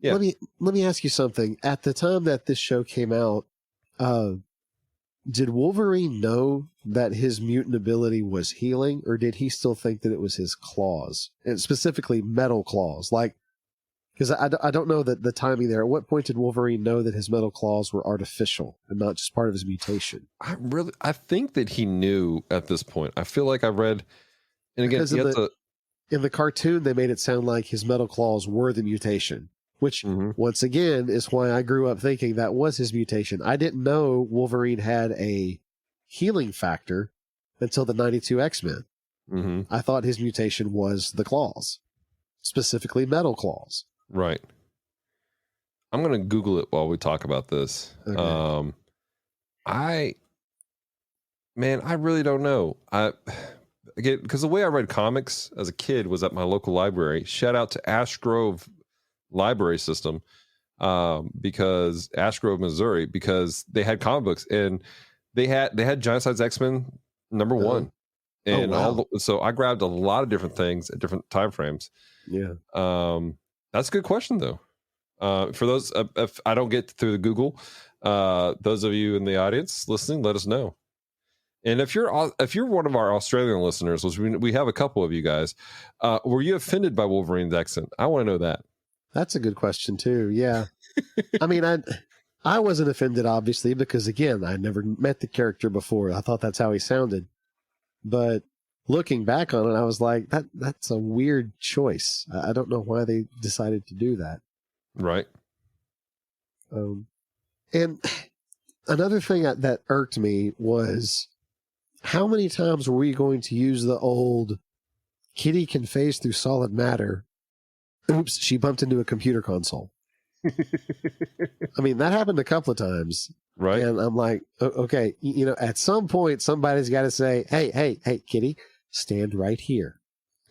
Speaker 2: yeah.
Speaker 3: Let me ask you something. At the time that this show came out, did Wolverine know that his mutant ability was healing, or did he still think that it was his claws, and specifically metal claws? Like, because I don't know the timing there. At what point did Wolverine know that his metal claws were artificial and not just part of his mutation?
Speaker 2: I think that he knew at this point. I feel like I read, and again,
Speaker 3: in the cartoon, they made it sound like his metal claws were the mutation. Which, once again, is why I grew up thinking that was his mutation. I didn't know Wolverine had a healing factor until the 92 X-Men.
Speaker 2: Mm-hmm.
Speaker 3: I thought his mutation was the claws, specifically metal claws.
Speaker 2: Right. I'm going to Google it while we talk about this. Okay. I really don't know. Again, because the way I read comics as a kid was at my local library. Shout out to Ash Grove library system, because Ash Grove, Missouri, because they had comic books and they had Giant Size X-Men #1, and so I grabbed a lot of different things at different time frames.
Speaker 3: Yeah,
Speaker 2: that's a good question though. For those, if I don't get through the Google, those of you in the audience listening, let us know. And if you're one of our Australian listeners, which we have a couple of you guys, were you offended by Wolverine's accent? I want to know that.
Speaker 3: That's a good question too. Yeah. I mean, I wasn't offended, obviously, because again, I never met the character before. I thought that's how he sounded. But looking back on it, I was like, that's a weird choice. I don't know why they decided to do that.
Speaker 2: Right.
Speaker 3: And another thing that irked me was, how many times were we going to use the old Kitty can phase through solid matter? Oops, she bumped into a computer console. I mean, that happened a couple of times.
Speaker 2: Right.
Speaker 3: And I'm like, okay, at some point, somebody's got to say, hey, Kitty, stand right here.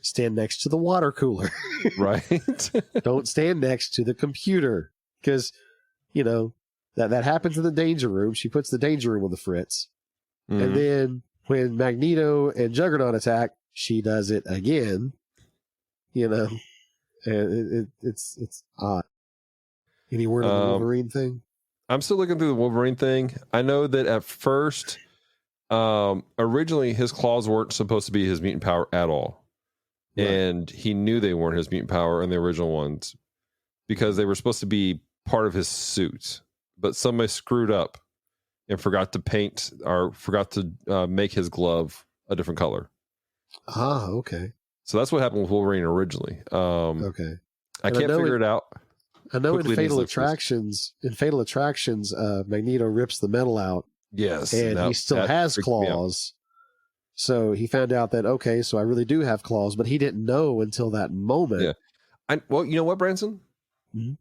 Speaker 3: Stand next to the water cooler.
Speaker 2: Right.
Speaker 3: Don't stand next to the computer. Because, that happens in the Danger Room. She puts the Danger Room on the fritz. Mm-hmm. And then when Magneto and Juggernaut attack, she does it again. And it's odd. Any word on the Wolverine thing?
Speaker 2: I'm still looking through the Wolverine thing. I know that at first, originally his claws weren't supposed to be his mutant power at all. Right. And he knew they weren't his mutant power in the original ones because they were supposed to be part of his suit. But somebody screwed up and forgot to paint or forgot to make his glove a different color.
Speaker 3: Ah, okay.
Speaker 2: So that's what happened with Wolverine originally.
Speaker 3: Okay.
Speaker 2: I can't figure it out.
Speaker 3: I know in Fatal Attractions, Magneto rips the metal out.
Speaker 2: Yes.
Speaker 3: And he still has claws. So he found out that, okay, so I really do have claws, but he didn't know until that moment.
Speaker 2: Yeah. Well, you know what, Branson?
Speaker 3: Mm-hmm.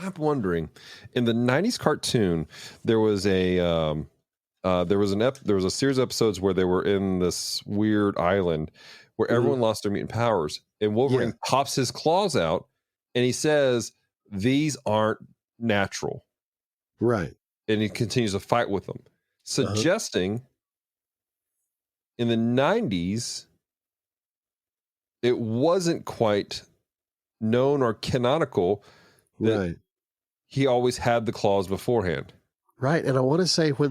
Speaker 2: I'm wondering, in the 90s cartoon, there was a series of episodes where they were in this weird island where everyone lost their mutant powers, and Wolverine pops his claws out and he says these aren't natural.
Speaker 3: Right.
Speaker 2: And he continues to fight with them, suggesting in the 90s it wasn't quite known or canonical that he always had the claws beforehand.
Speaker 3: Right. And I want to say when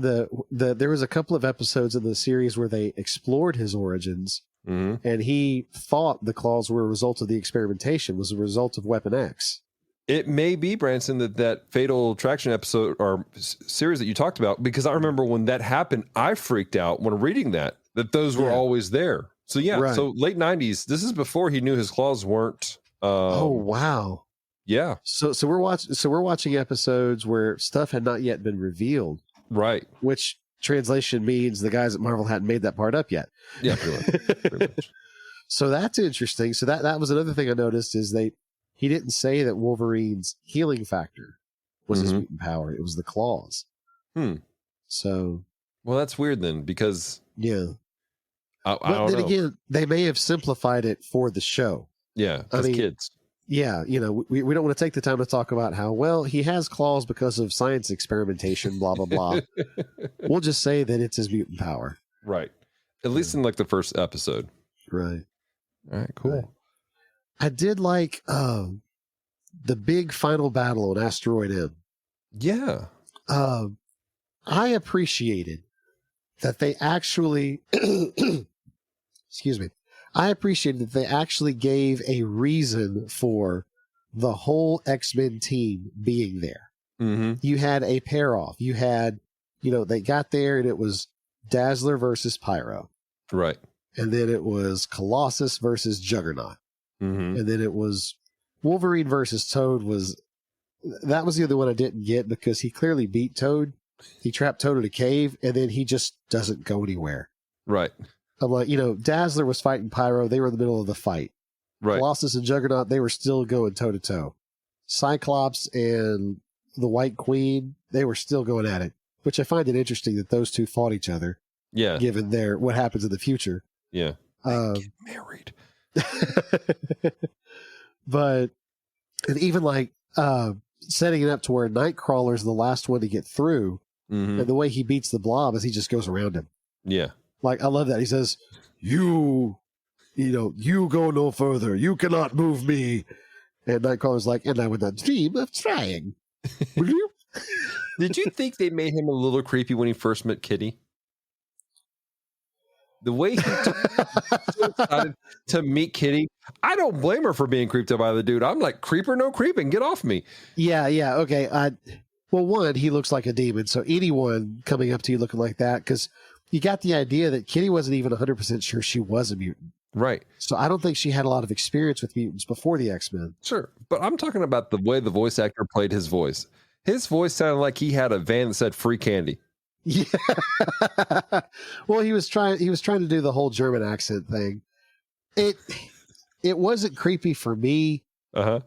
Speaker 3: there was a couple of episodes in the series where they explored his origins, and he thought the claws were a result of the experimentation, was a result of Weapon X.
Speaker 2: It may be, Branson, that Fatal Attraction episode or series that you talked about, because I remember when that happened, I freaked out when reading that those were always there. So so late 90s, this is before he knew his claws weren't.
Speaker 3: Oh, wow.
Speaker 2: Yeah.
Speaker 3: So we're watching episodes where stuff had not yet been revealed.
Speaker 2: Right.
Speaker 3: Which translation means the guys at Marvel hadn't made that part up yet.
Speaker 2: Yeah, pretty much.
Speaker 3: So that's interesting. So that was another thing I noticed is he didn't say that Wolverine's healing factor was his mutant power. It was the claws. So,
Speaker 2: well, that's weird then, because
Speaker 3: but then again, they may have simplified it for the show.
Speaker 2: Yeah, as kids.
Speaker 3: Yeah, we don't want to take the time to talk about how he has claws because of science experimentation. Blah blah blah. We'll just say that it's his mutant power.
Speaker 2: Right. At least in like the first episode.
Speaker 3: Right.
Speaker 2: All right. Cool.
Speaker 3: I did like the big final battle on Asteroid M.
Speaker 2: Yeah.
Speaker 3: I appreciated that they actually, excuse me, I appreciated that they actually gave a reason for the whole X-Men team being there. You had a pair off. You had, they got there and it was Dazzler versus Pyro.
Speaker 2: Right.
Speaker 3: And then it was Colossus versus Juggernaut. And then it was Wolverine versus Toad. That was the other one I didn't get because he clearly beat Toad. He trapped Toad in a cave and then he just doesn't go anywhere.
Speaker 2: Right.
Speaker 3: I'm like, Dazzler was fighting Pyro. They were in the middle of the fight.
Speaker 2: Right.
Speaker 3: Colossus and Juggernaut, they were still going toe to toe. Cyclops and the White Queen, they were still going at it, which I find it interesting that those two fought each other.
Speaker 2: Yeah.
Speaker 3: Given what happens in the future.
Speaker 2: Yeah. Get married.
Speaker 3: But, and even like setting it up to where Nightcrawler's the last one to get through, and the way he beats the Blob is he just goes around him.
Speaker 2: Yeah.
Speaker 3: Like, I love that. He says, you go no further. You cannot move me. And Nightcrawler's like, and I would not dream of trying. Will you?
Speaker 2: Did you think they made him a little creepy when he first met Kitty? The way he decided to meet Kitty, I don't blame her for being creeped out by the dude. I'm like, creeper, no creeping, get off me.
Speaker 3: Yeah, okay. Well, one, he looks like a demon, so anyone coming up to you looking like that, because you got the idea that Kitty wasn't even 100% sure she was a mutant.
Speaker 2: Right.
Speaker 3: So I don't think she had a lot of experience with mutants before the X-Men.
Speaker 2: Sure, but I'm talking about the way the voice actor played his voice. His voice sounded like he had a van that said free candy.
Speaker 3: Yeah. Well, he was trying to do the whole German accent thing. It wasn't creepy for me. And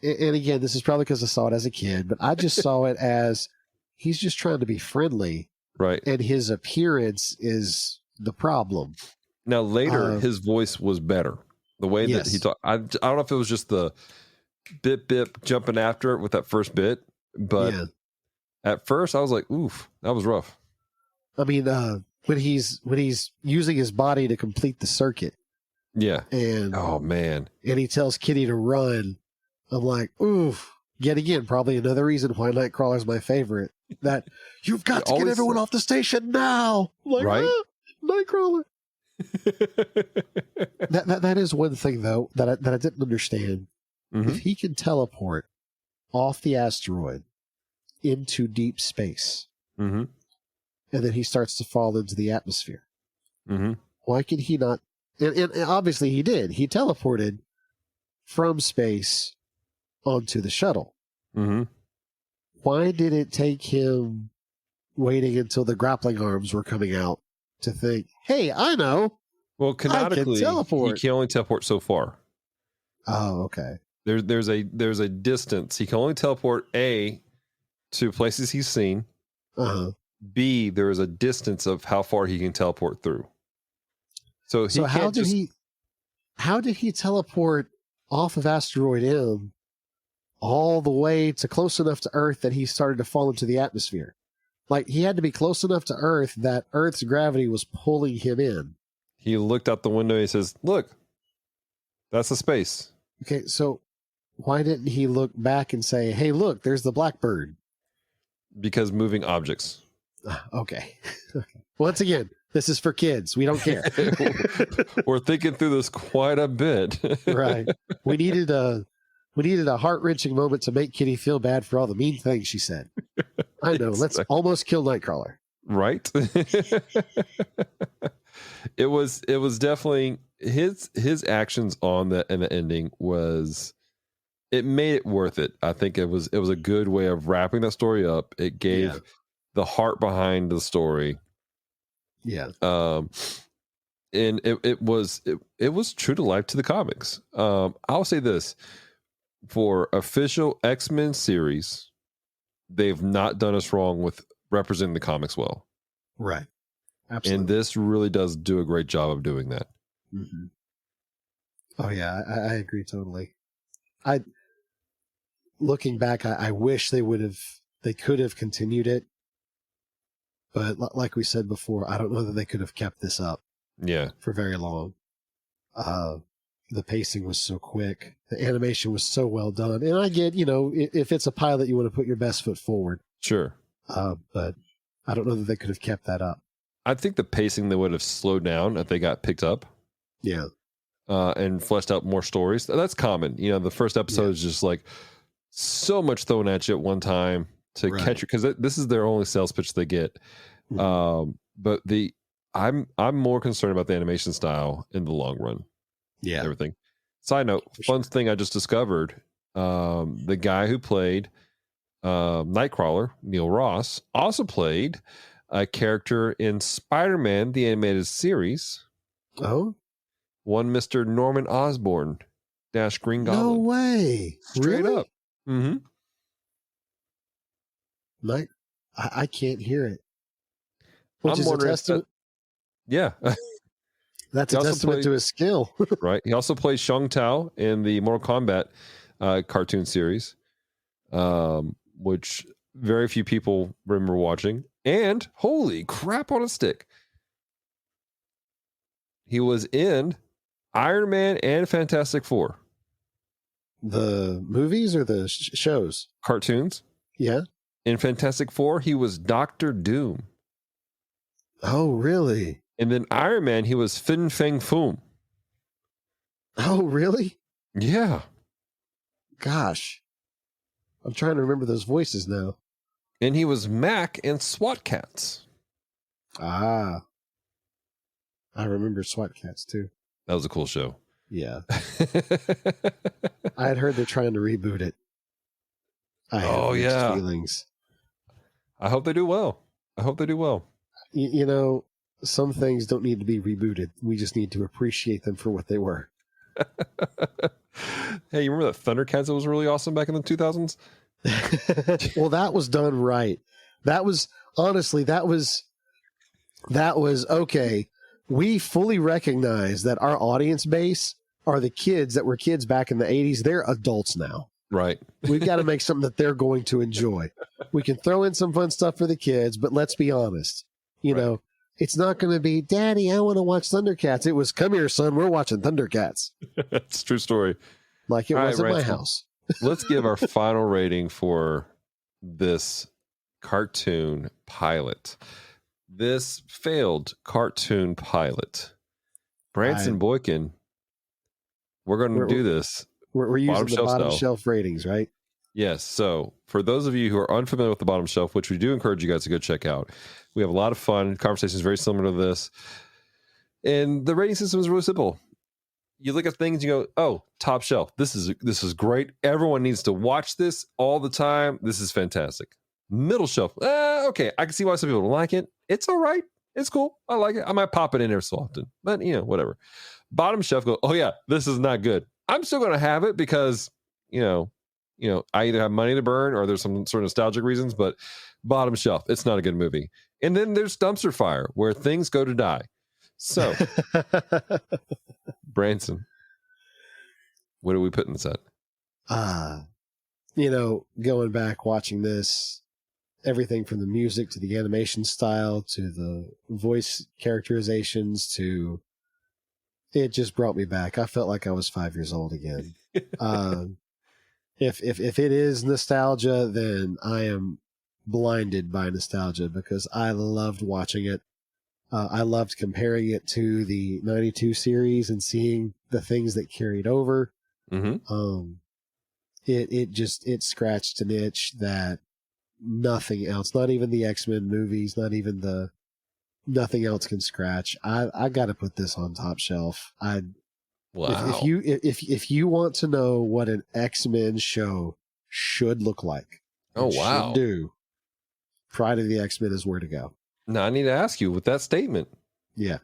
Speaker 3: again, this is probably because I saw it as a kid, but I just saw it as he's just trying to be friendly.
Speaker 2: Right.
Speaker 3: And his appearance is the problem.
Speaker 2: Now later, his voice was better. The way that he talked, I don't know if it was just the bip jumping after it with that first bit, but at first I was like, oof, that was rough.
Speaker 3: I mean, when he's using his body to complete the circuit.
Speaker 2: Yeah.
Speaker 3: And
Speaker 2: oh man.
Speaker 3: And he tells Kitty to run. I'm like, oof. Yet again, probably another reason why Nightcrawler's my favorite. That you've got to get everyone off the station now. I'm like,
Speaker 2: right?
Speaker 3: Nightcrawler. that is one thing though that I didn't understand. If he can teleport off the asteroid into deep space, and then he starts to fall into the atmosphere, why can he not? And obviously he did. He teleported from space onto the shuttle. Why did it take him waiting until the grappling arms were coming out to think, hey, I know.
Speaker 2: Well, canonically, he can only teleport so far.
Speaker 3: Oh, okay.
Speaker 2: There's a distance. He can only teleport A, to places he's seen. B, there is a distance of how far he can teleport through. So
Speaker 3: how did he teleport off of Asteroid M all the way to close enough to Earth that he started to fall into the atmosphere. Like, he had to be close enough to Earth that Earth's gravity was pulling him in.
Speaker 2: He looked out the window and he says, look, that's the space.
Speaker 3: Okay, so why didn't he look back and say, hey, look, there's the blackbird?
Speaker 2: Because moving objects.
Speaker 3: Okay. Once again, this is for kids. We don't care.
Speaker 2: We're thinking through this quite a bit.
Speaker 3: Right. We needed a heart-wrenching moment to make Kitty feel bad for all the mean things she said. I know. Let's almost kill Nightcrawler.
Speaker 2: Right. It was definitely his actions on the ending was, it made it worth it. I think it was a good way of wrapping that story up. It gave the heart behind the story.
Speaker 3: Yeah.
Speaker 2: And it was true to life to the comics. I'll say this, for official X-Men series, they've not done us wrong with representing the comics well.
Speaker 3: Right. Absolutely.
Speaker 2: And this really does do a great job of doing that.
Speaker 3: Mm-hmm. Oh yeah, I agree totally. Looking back, I wish they could have continued it, but like we said before, I don't know that they could have kept this up.
Speaker 2: Yeah,
Speaker 3: for very long. The pacing was so quick, the animation was so well done, and I get, if it's a pilot, you want to put your best foot forward.
Speaker 2: Sure.
Speaker 3: But I don't know that they could have kept that up.
Speaker 2: I think the pacing they would have slowed down if they got picked up.
Speaker 3: Yeah.
Speaker 2: And fleshed out more stories. That's common. The first episode is just like so much thrown at you at one time to catch you, because this is their only sales pitch they get. Mm-hmm. But I'm more concerned about the animation style in the long run.
Speaker 3: Yeah.
Speaker 2: Everything. Side note, fun thing I just discovered. The guy who played Nightcrawler, Neil Ross, also played a character in Spider-Man, the animated series.
Speaker 3: Oh?
Speaker 2: One Mr. Norman Osborn - Green Goblin.
Speaker 3: No way.
Speaker 2: Straight
Speaker 3: really?
Speaker 2: up. Mm-hmm.
Speaker 3: I can't hear it. Which
Speaker 2: I'm
Speaker 3: is a testament.
Speaker 2: Yeah.
Speaker 3: That's a testament to his skill.
Speaker 2: Right. He also plays Shang Tao in the Mortal Kombat cartoon series, which very few people remember watching. And holy crap on a stick, he was in Iron Man and Fantastic Four.
Speaker 3: The movies or the shows?
Speaker 2: Cartoons.
Speaker 3: Yeah.
Speaker 2: In Fantastic Four, he was Doctor Doom.
Speaker 3: Oh, really?
Speaker 2: And then Iron Man, he was Fin Fang Foom.
Speaker 3: Oh, really?
Speaker 2: Yeah.
Speaker 3: Gosh. I'm trying to remember those voices now.
Speaker 2: And he was Mac in SWAT Cats.
Speaker 3: Ah. I remember SWAT Cats, too.
Speaker 2: That was a cool show.
Speaker 3: Yeah. I had heard they're trying to reboot it. I have mixed feelings.
Speaker 2: I hope they do well.
Speaker 3: Some things don't need to be rebooted. We just need to appreciate them for what they were.
Speaker 2: Hey, you remember that Thundercats that was really awesome back in the 2000s?
Speaker 3: Well, that was done right. That was okay. We fully recognize that our audience base are the kids that were kids back in the 80s. They're adults now.
Speaker 2: Right.
Speaker 3: We've got to make something that they're going to enjoy. We can throw in some fun stuff for the kids, but let's be honest. It's not going to be, Daddy, I want to watch Thundercats. It was, come here, son, we're watching Thundercats.
Speaker 2: It's a true story.
Speaker 3: Like it was at my house.
Speaker 2: Let's give our final rating for this cartoon pilot. This failed cartoon pilot. Branson Boykin, we're going to do this.
Speaker 3: We're using the bottom shelf ratings, right?
Speaker 2: Yes. So for those of you who are unfamiliar with the bottom shelf, which we do encourage you guys to go check out, we have a lot of fun. Conversations very similar to this. And the rating system is really simple. You look at things, you go, oh, top shelf. This is great. Everyone needs to watch this all the time. This is fantastic. Middle shelf. Okay. I can see why some people don't like it. It's all right. It's cool. I like it. I might pop it in every so often, but whatever. Bottom shelf go, oh yeah, this is not good. I'm still going to have it because, I either have money to burn or there's some sort of nostalgic reasons, but bottom shelf, it's not a good movie. And then there's dumpster fire where things go to die. So, Branson, what are we putting this at?
Speaker 3: going back, watching this, everything from the music to the animation style to the voice characterizations to it just brought me back. I felt like I was 5 years old again. If it is nostalgia, then I am blinded by nostalgia because I loved watching it. I loved comparing it to the 92 series and seeing the things that carried over.
Speaker 2: Mm-hmm.
Speaker 3: It scratched an itch that nothing else, not even the X-Men movies, nothing else can scratch. I got to put this on top shelf.
Speaker 2: Wow.
Speaker 3: If you want to know what an X-Men show should look like, should do, Pryde of the X-Men is where to go.
Speaker 2: Now I need to ask you with that statement.
Speaker 3: Yeah.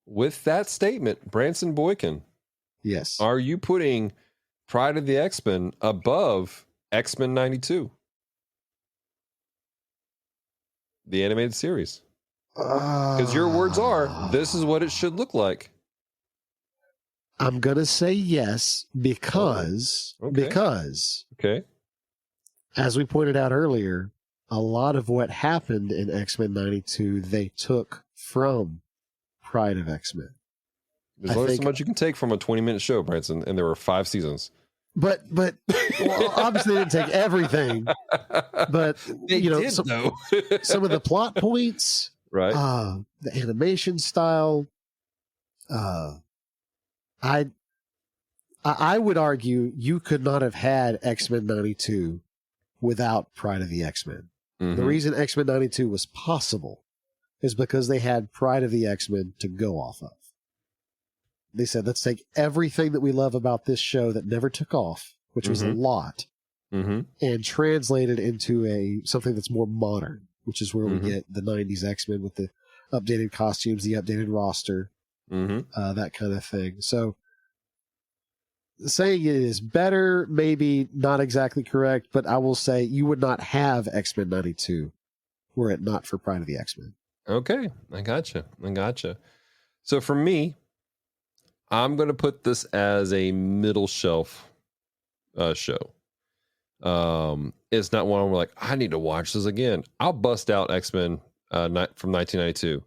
Speaker 2: With that statement, Branson Boykin.
Speaker 3: Yes.
Speaker 2: Are you putting Pryde of the X-Men above X-Men 92? The animated series. Because your words are, this is what it should look like.
Speaker 3: I'm going to say yes because,
Speaker 2: okay.
Speaker 3: As we pointed out earlier, a lot of what happened in X-Men 92, they took from Pryde of X-Men.
Speaker 2: There's only so much you can take from a 20-minute show, Branson, and there were 5 seasons.
Speaker 3: But well, obviously they didn't take everything. But
Speaker 2: they did,
Speaker 3: some of the plot points,
Speaker 2: right?
Speaker 3: The animation style. I would argue you could not have had X-Men 92 without Pryde of the X-Men.
Speaker 2: Mm-hmm.
Speaker 3: The reason X-Men 92 was possible is because they had Pryde of the X-Men to go off of. They said, let's take everything that we love about this show that never took off, which was a lot, and translate it into something that's more modern, which is where we get the 90s X-Men with the updated costumes, the updated roster, that kind of thing. So saying it is better, maybe not exactly correct, but I will say you would not have X-Men 92 were it not for Pryde of the X-Men.
Speaker 2: Okay, I gotcha. So for me, I'm going to put this as a middle shelf show. It's not one where like, I need to watch this again. I'll bust out X-Men from 1992.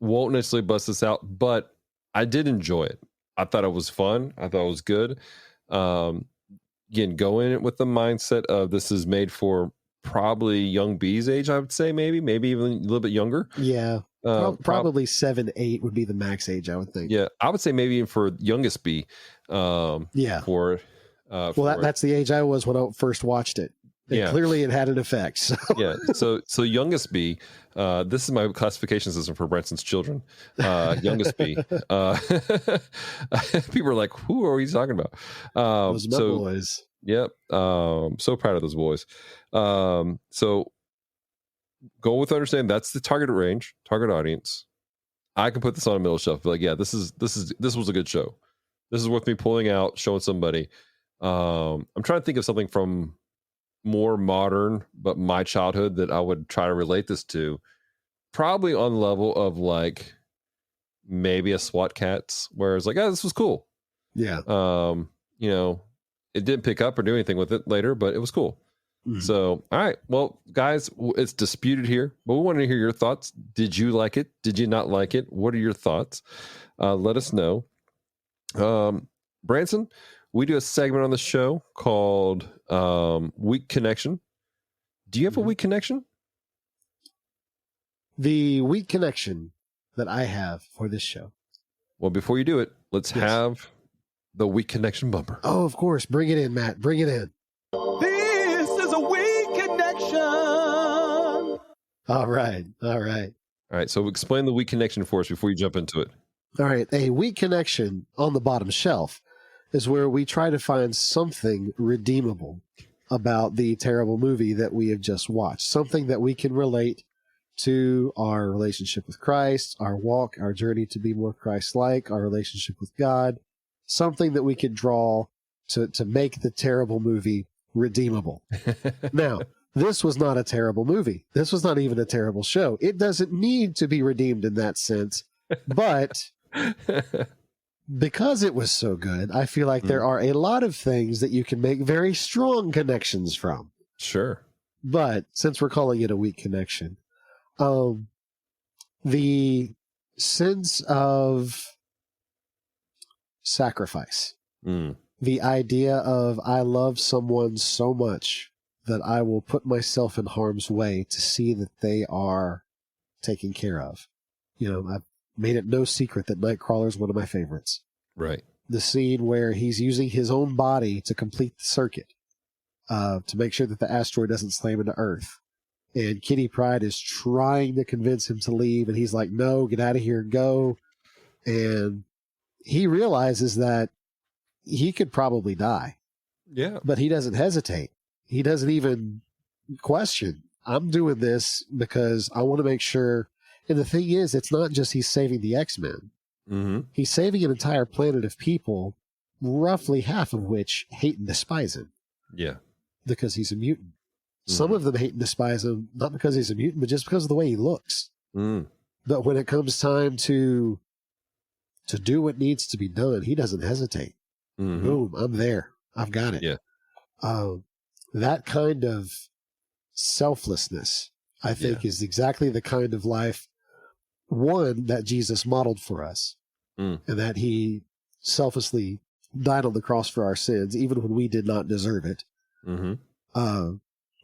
Speaker 2: Won't necessarily bust this out, but I did enjoy it. I thought it was fun. I thought it was good. Again, go in it with the mindset of this is made for probably young B's age, I would say, maybe even a little bit younger.
Speaker 3: Yeah. Probably 7, 8 would be the max age, I would think.
Speaker 2: Yeah, I would say maybe even for youngest B.
Speaker 3: For that's the age I was when I first watched it. And clearly it had an effect. So.
Speaker 2: Yeah. So youngest B. This is my classification system for Branson's children. Youngest B. People are like, "Who are you talking about?"
Speaker 3: Those boys.
Speaker 2: Yep. So proud of those boys. So go with understanding that's the target audience. I can put this on a middle shelf. Be like, yeah, this was a good show. This is worth me pulling out, showing somebody. I'm trying to think of something from more modern, but my childhood that I would try to relate this to. Probably on the level of like maybe a SWAT Cats, where it's like, oh, this was cool.
Speaker 3: Yeah.
Speaker 2: It didn't pick up or do anything with it later, but it was cool. So, all right. Well, guys, it's disputed here, but we want to hear your thoughts. Did you like it? Did you not like it? What are your thoughts? Let us know. Branson, we do a segment on the show called Weak Connection. Do you have a weak connection?
Speaker 3: The weak connection that I have for this show.
Speaker 2: Well, before you do it, let's have the weak connection bumper.
Speaker 3: Oh, of course. Bring it in, Matt. Bring it in.
Speaker 6: This is a weak connection.
Speaker 3: All right.
Speaker 2: All right. So explain the weak connection for us before you jump into it.
Speaker 3: All right. A weak connection on the bottom shelf is where we try to find something redeemable about the terrible movie that we have just watched. Something that we can relate to our relationship with Christ, our walk, our journey to be more Christ-like, our relationship with God. Something that we could draw to make the terrible movie redeemable. Now, this was not a terrible movie. This was not even a terrible show. It doesn't need to be redeemed in that sense, but because it was so good, I feel like there are a lot of things that you can make very strong connections from.
Speaker 2: Sure.
Speaker 3: But since we're calling it a weak connection, the sense of sacrifice, the idea of I love someone so much that I will put myself in harm's way to see that they are taken care of. I've made it no secret that Nightcrawler is one of my favorites.
Speaker 2: Right.
Speaker 3: The scene where he's using his own body to complete the circuit, to make sure that the asteroid doesn't slam into Earth. And Kitty Pryde is trying to convince him to leave, and he's like, no, get out of here, go. And he realizes that he could probably die.
Speaker 2: Yeah.
Speaker 3: But he doesn't hesitate. He doesn't even question. I'm doing this because I want to make sure. And the thing is, it's not just he's saving the X-Men. He's saving an entire planet of people, roughly half of which hate and despise him.
Speaker 2: Yeah.
Speaker 3: Because he's a mutant. Some of them hate and despise him, not because he's a mutant, but just because of the way he looks. But when it comes time to do what needs to be done, he doesn't hesitate. Boom, I'm there. I've got it.
Speaker 2: Yeah.
Speaker 3: That kind of selflessness, I think, is exactly the kind of life, one, that Jesus modeled for us, and that he selflessly died on the cross for our sins, even when we did not deserve it.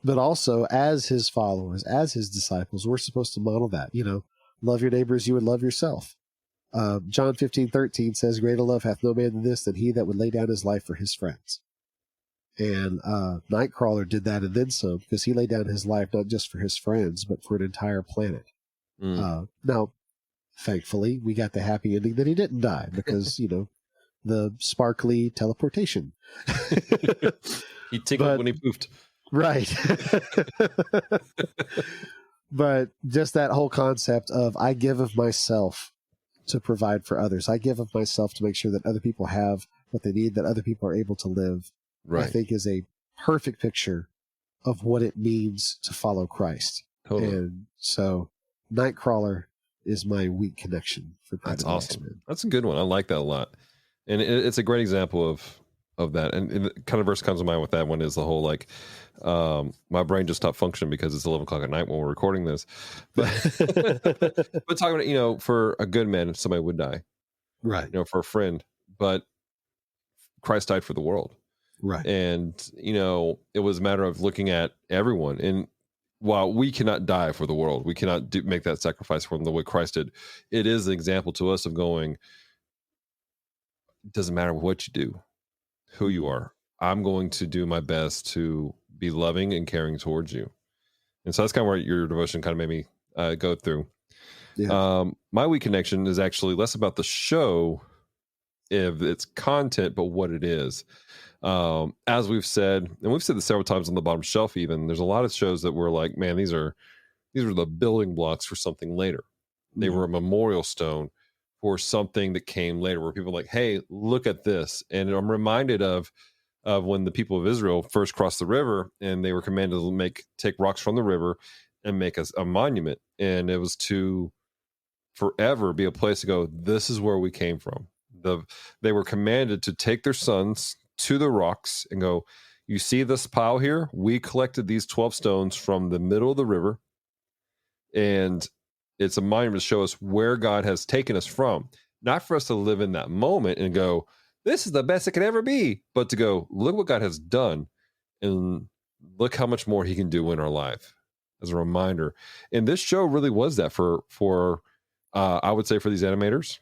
Speaker 3: But also, as his followers, as his disciples, we're supposed to model that. Love your neighbor as you would love yourself. John 15:13 says, greater love hath no man than this, than he that would lay down his life for his friends. And Nightcrawler did that and then some, because he laid down his life not just for his friends, but for an entire planet. Now, thankfully, we got the happy ending that he didn't die, because, the sparkly teleportation.
Speaker 2: He tinkled when he poofed.
Speaker 3: Right. But just that whole concept of I give of myself to provide for others. I give of myself to make sure that other people have what they need, that other people are able to live, I think is a perfect picture of what it means to follow Christ. Totally. And so Nightcrawler is my weak connection for Pryde.
Speaker 2: That's awesome. X-Men. That's a good one. I like that a lot. And it's a great example of that. And the kind of verse comes to mind with that one is the whole, like, my brain just stopped functioning because it's 11 o'clock at night when we're recording this. But talking about, for a good man, somebody would die.
Speaker 3: Right.
Speaker 2: For a friend. But Christ died for the world.
Speaker 3: Right.
Speaker 2: And, it was a matter of looking at everyone. And while we cannot die for the world, we cannot make that sacrifice for them the way Christ did. It is an example to us of going, it doesn't matter what you do, who you are. I'm going to do my best to be loving and caring towards you. And so that's kind of where your devotion kind of made me go through. Yeah. My weak connection is actually less about the show, if it's content, but what it is. As we've said, and we've said this several times on the bottom shelf, even there's a lot of shows that we're like, man, these are the building blocks for something later. They were a memorial stone for something that came later, where people are like, hey, look at this. And I'm reminded of when the people of Israel first crossed the river, and they were commanded to take rocks from the river and make a monument. And it was to forever be a place to go, this is where we came from. They were commanded to take their sons to the rocks and go, you see this pile here? We collected these 12 stones from the middle of the river, and it's a monument to show us where God has taken us from. Not for us to live in that moment and go, this is the best it could ever be, but to go, look what God has done, and look how much more he can do in our life as a reminder. And this show really was that for I would say, for these animators.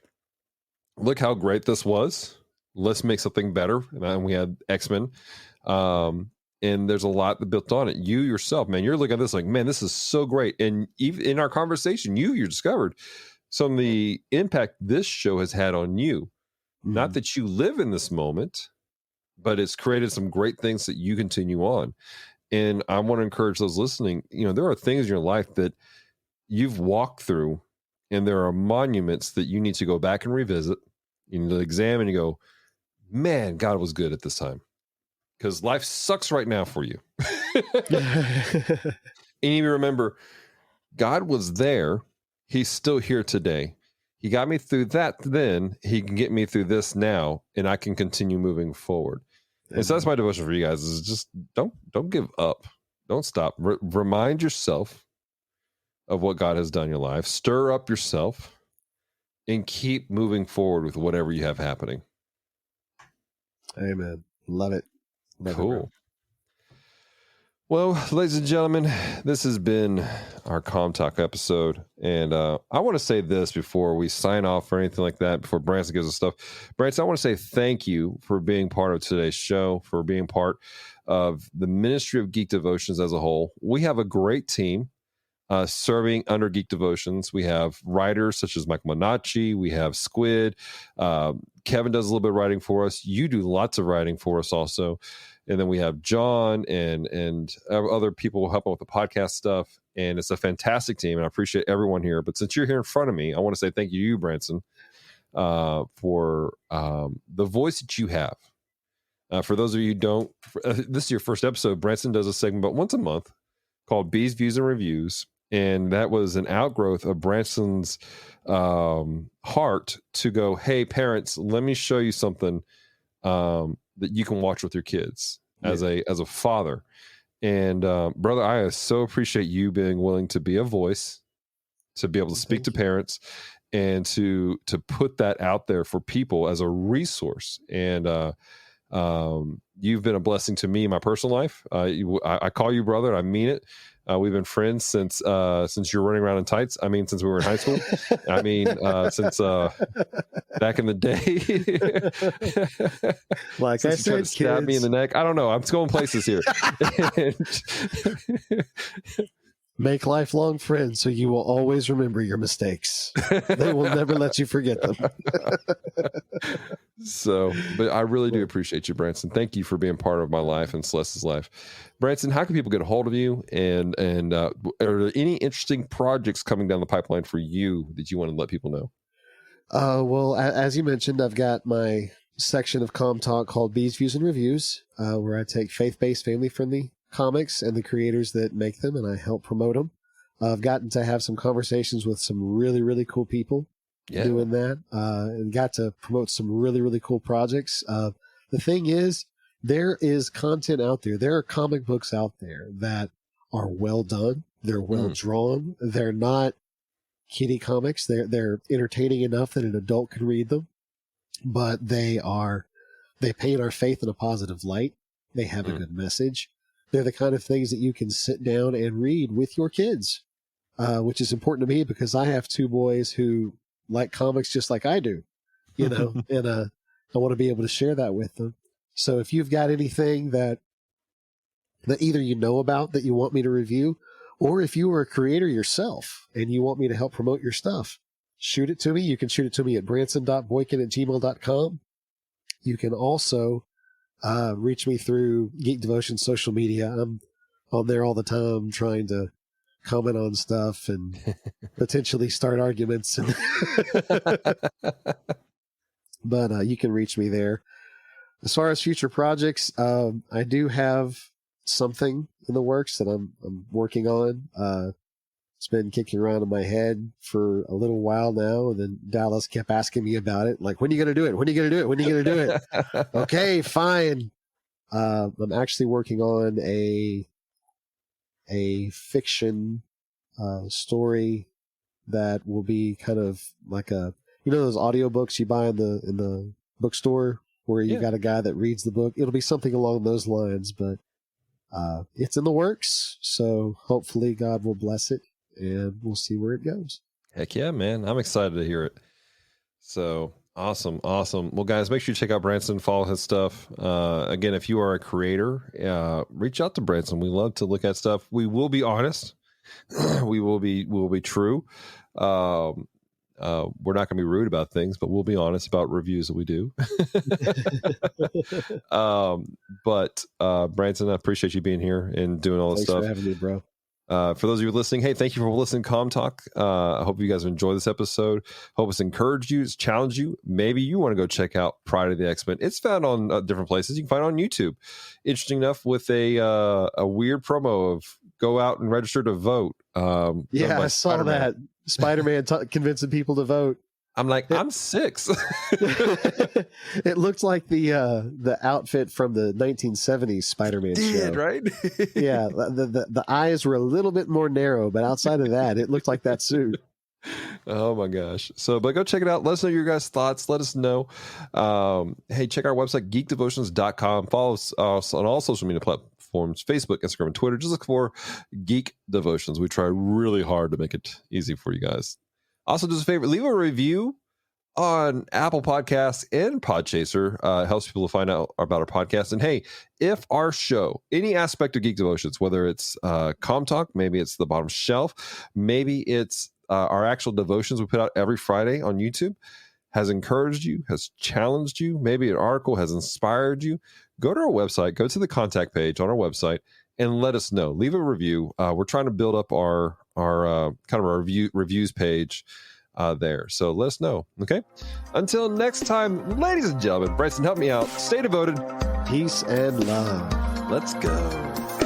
Speaker 2: Look how great this was. Let's make something better. And we had X-Men. And there's a lot that built on it. You yourself, man, you're looking at this like, man, this is so great. And even in our conversation, you discovered some of the impact this show has had on you. Not that you live in this moment, but it's created some great things that you continue on. And I want to encourage those listening, there are things in your life that you've walked through, and there are monuments that you need to go back and revisit. You need to examine and go, man, God was good at this time. Because life sucks right now for you. And you remember, God was there. He's still here today. He got me through that then. He can get me through this now, and I can continue moving forward. And so that's my devotion for you guys, is just don't give up. Don't stop. Remind yourself of what God has done in your life. Stir up yourself and keep moving forward with whatever you have happening.
Speaker 3: Amen. Love it.
Speaker 2: Cool. Well, ladies and gentlemen, this has been our Comm Talk episode. And I want to say this before we sign off or anything like that, before Branson gives us stuff. Branson, I want to say thank you for being part of today's show, for being part of the ministry of Geek Devotions as a whole. We have a great team serving under Geek Devotions. We have writers such as Michael Monacci. We have Squid. Kevin does a little bit of writing for us. You do lots of writing for us also. And then we have John and other people helping with the podcast stuff. And it's a fantastic team, and I appreciate everyone here. But since you're here in front of me, I want to say thank you to you, Branson, for the voice that you have. For those of you who don't, this is your first episode. Branson does a segment about once a month called Bees, Views, and Reviews. And that was an outgrowth of Branson's heart to go, hey, parents, let me show you something that you can watch with your kids as a father. And brother, I so appreciate you being willing to be a voice, to be able to speak to parents, and to put that out there for people as a resource. And you've been a blessing to me in my personal life. I call you brother, and I mean it. We've been friends since you're running around in tights. I mean, since we were in high school. I mean, since back in the day.
Speaker 3: Like I said,
Speaker 2: stab me in the neck. I don't know. I'm going places here.
Speaker 3: Make lifelong friends so you will always remember your mistakes. They will never let you forget them.
Speaker 2: So, but I really do appreciate you, Branson. Thank you for being part of my life and Celeste's life. Branson, how can people get a hold of you? And are there any interesting projects coming down the pipeline for you that you want to let people know?
Speaker 3: Well, as you mentioned, I've got my section of Comm Talk called Bees, Views, and Reviews, where I take faith-based, family-friendly comics and the creators that make them, and I help promote them. I've gotten to have some conversations with some really, really cool people doing that, and got to promote some really, really cool projects. The thing is, there is content out there. There are comic books out there that are well done. They're well drawn. They're not kiddie comics. They're entertaining enough that an adult can read them, but they paint our faith in a positive light. They have a good message. They're the kind of things that you can sit down and read with your kids, which is important to me because I have two boys who like comics just like I do, and I want to be able to share that with them. So if you've got anything that either you know about that you want me to review, or if you are a creator yourself and you want me to help promote your stuff, shoot it to me. You can shoot it to me at branson.boykin@gmail.com. You can also reach me through Geek Devotions social media. I'm on there all the time trying to comment on stuff and potentially start arguments. But you can reach me there. As far as future projects, I do have something in the works that I'm working on. It's been kicking around in my head for a little while now, and then Dallas kept asking me about it. Like, when are you going to do it? When are you going to do it? When are you going to do it? Okay, fine. I'm actually working on a fiction story that will be kind of like those audiobooks you buy in the bookstore where you got a guy that reads the book. It'll be something along those lines, but it's in the works. So hopefully God will bless it, and we'll see where it goes.
Speaker 2: Heck yeah, man. I'm excited to hear it. So awesome. Well, guys, make sure you check out Branson, follow his stuff. Again, if you are a creator, reach out to Branson. We love to look at stuff. We will be honest. we will be true. We're not going to be rude about things, but we'll be honest about reviews that we do. But Branson, I appreciate you being here and doing all this stuff.
Speaker 3: Thanks for having me, bro.
Speaker 2: For those of you listening, hey, thank you for listening to Comm Talk. I hope you guys enjoy this episode. Hope it's encouraged you, it's challenged you. Maybe you want to go check out Pryde of the X-Men. It's found on different places. You can find it on YouTube. Interesting enough, with a weird promo of go out and register to vote.
Speaker 3: I saw that. Spider-Man convincing people to vote.
Speaker 2: I'm like, I'm 6.
Speaker 3: It looked like the outfit from the 1970s Spider-Man show.
Speaker 2: Right?
Speaker 3: Yeah, the eyes were a little bit more narrow, but outside of that, it looked like that suit.
Speaker 2: Oh my gosh. So, but go check it out. Let us know your guys' thoughts. Let us know. Hey, check our website, geekdevotions.com. Follow us on all social media platforms, Facebook, Instagram, and Twitter. Just look for Geek Devotions. We try really hard to make it easy for you guys. Also, do us a favor, leave a review on Apple Podcasts and Podchaser. It helps people to find out about our podcast. And hey, if our show, any aspect of Geek Devotions, whether it's Comm Talk, maybe it's the bottom shelf, maybe it's our actual devotions we put out every Friday on YouTube, has encouraged you, has challenged you, maybe an article has inspired you, go to our website, go to the contact page on our website, and let us know. Leave a review. We're trying to build up our kind of our reviews page there. So let us know. Okay. Until next time, ladies and gentlemen, Branson, help me out. Stay devoted.
Speaker 3: Peace and love.
Speaker 2: Let's go.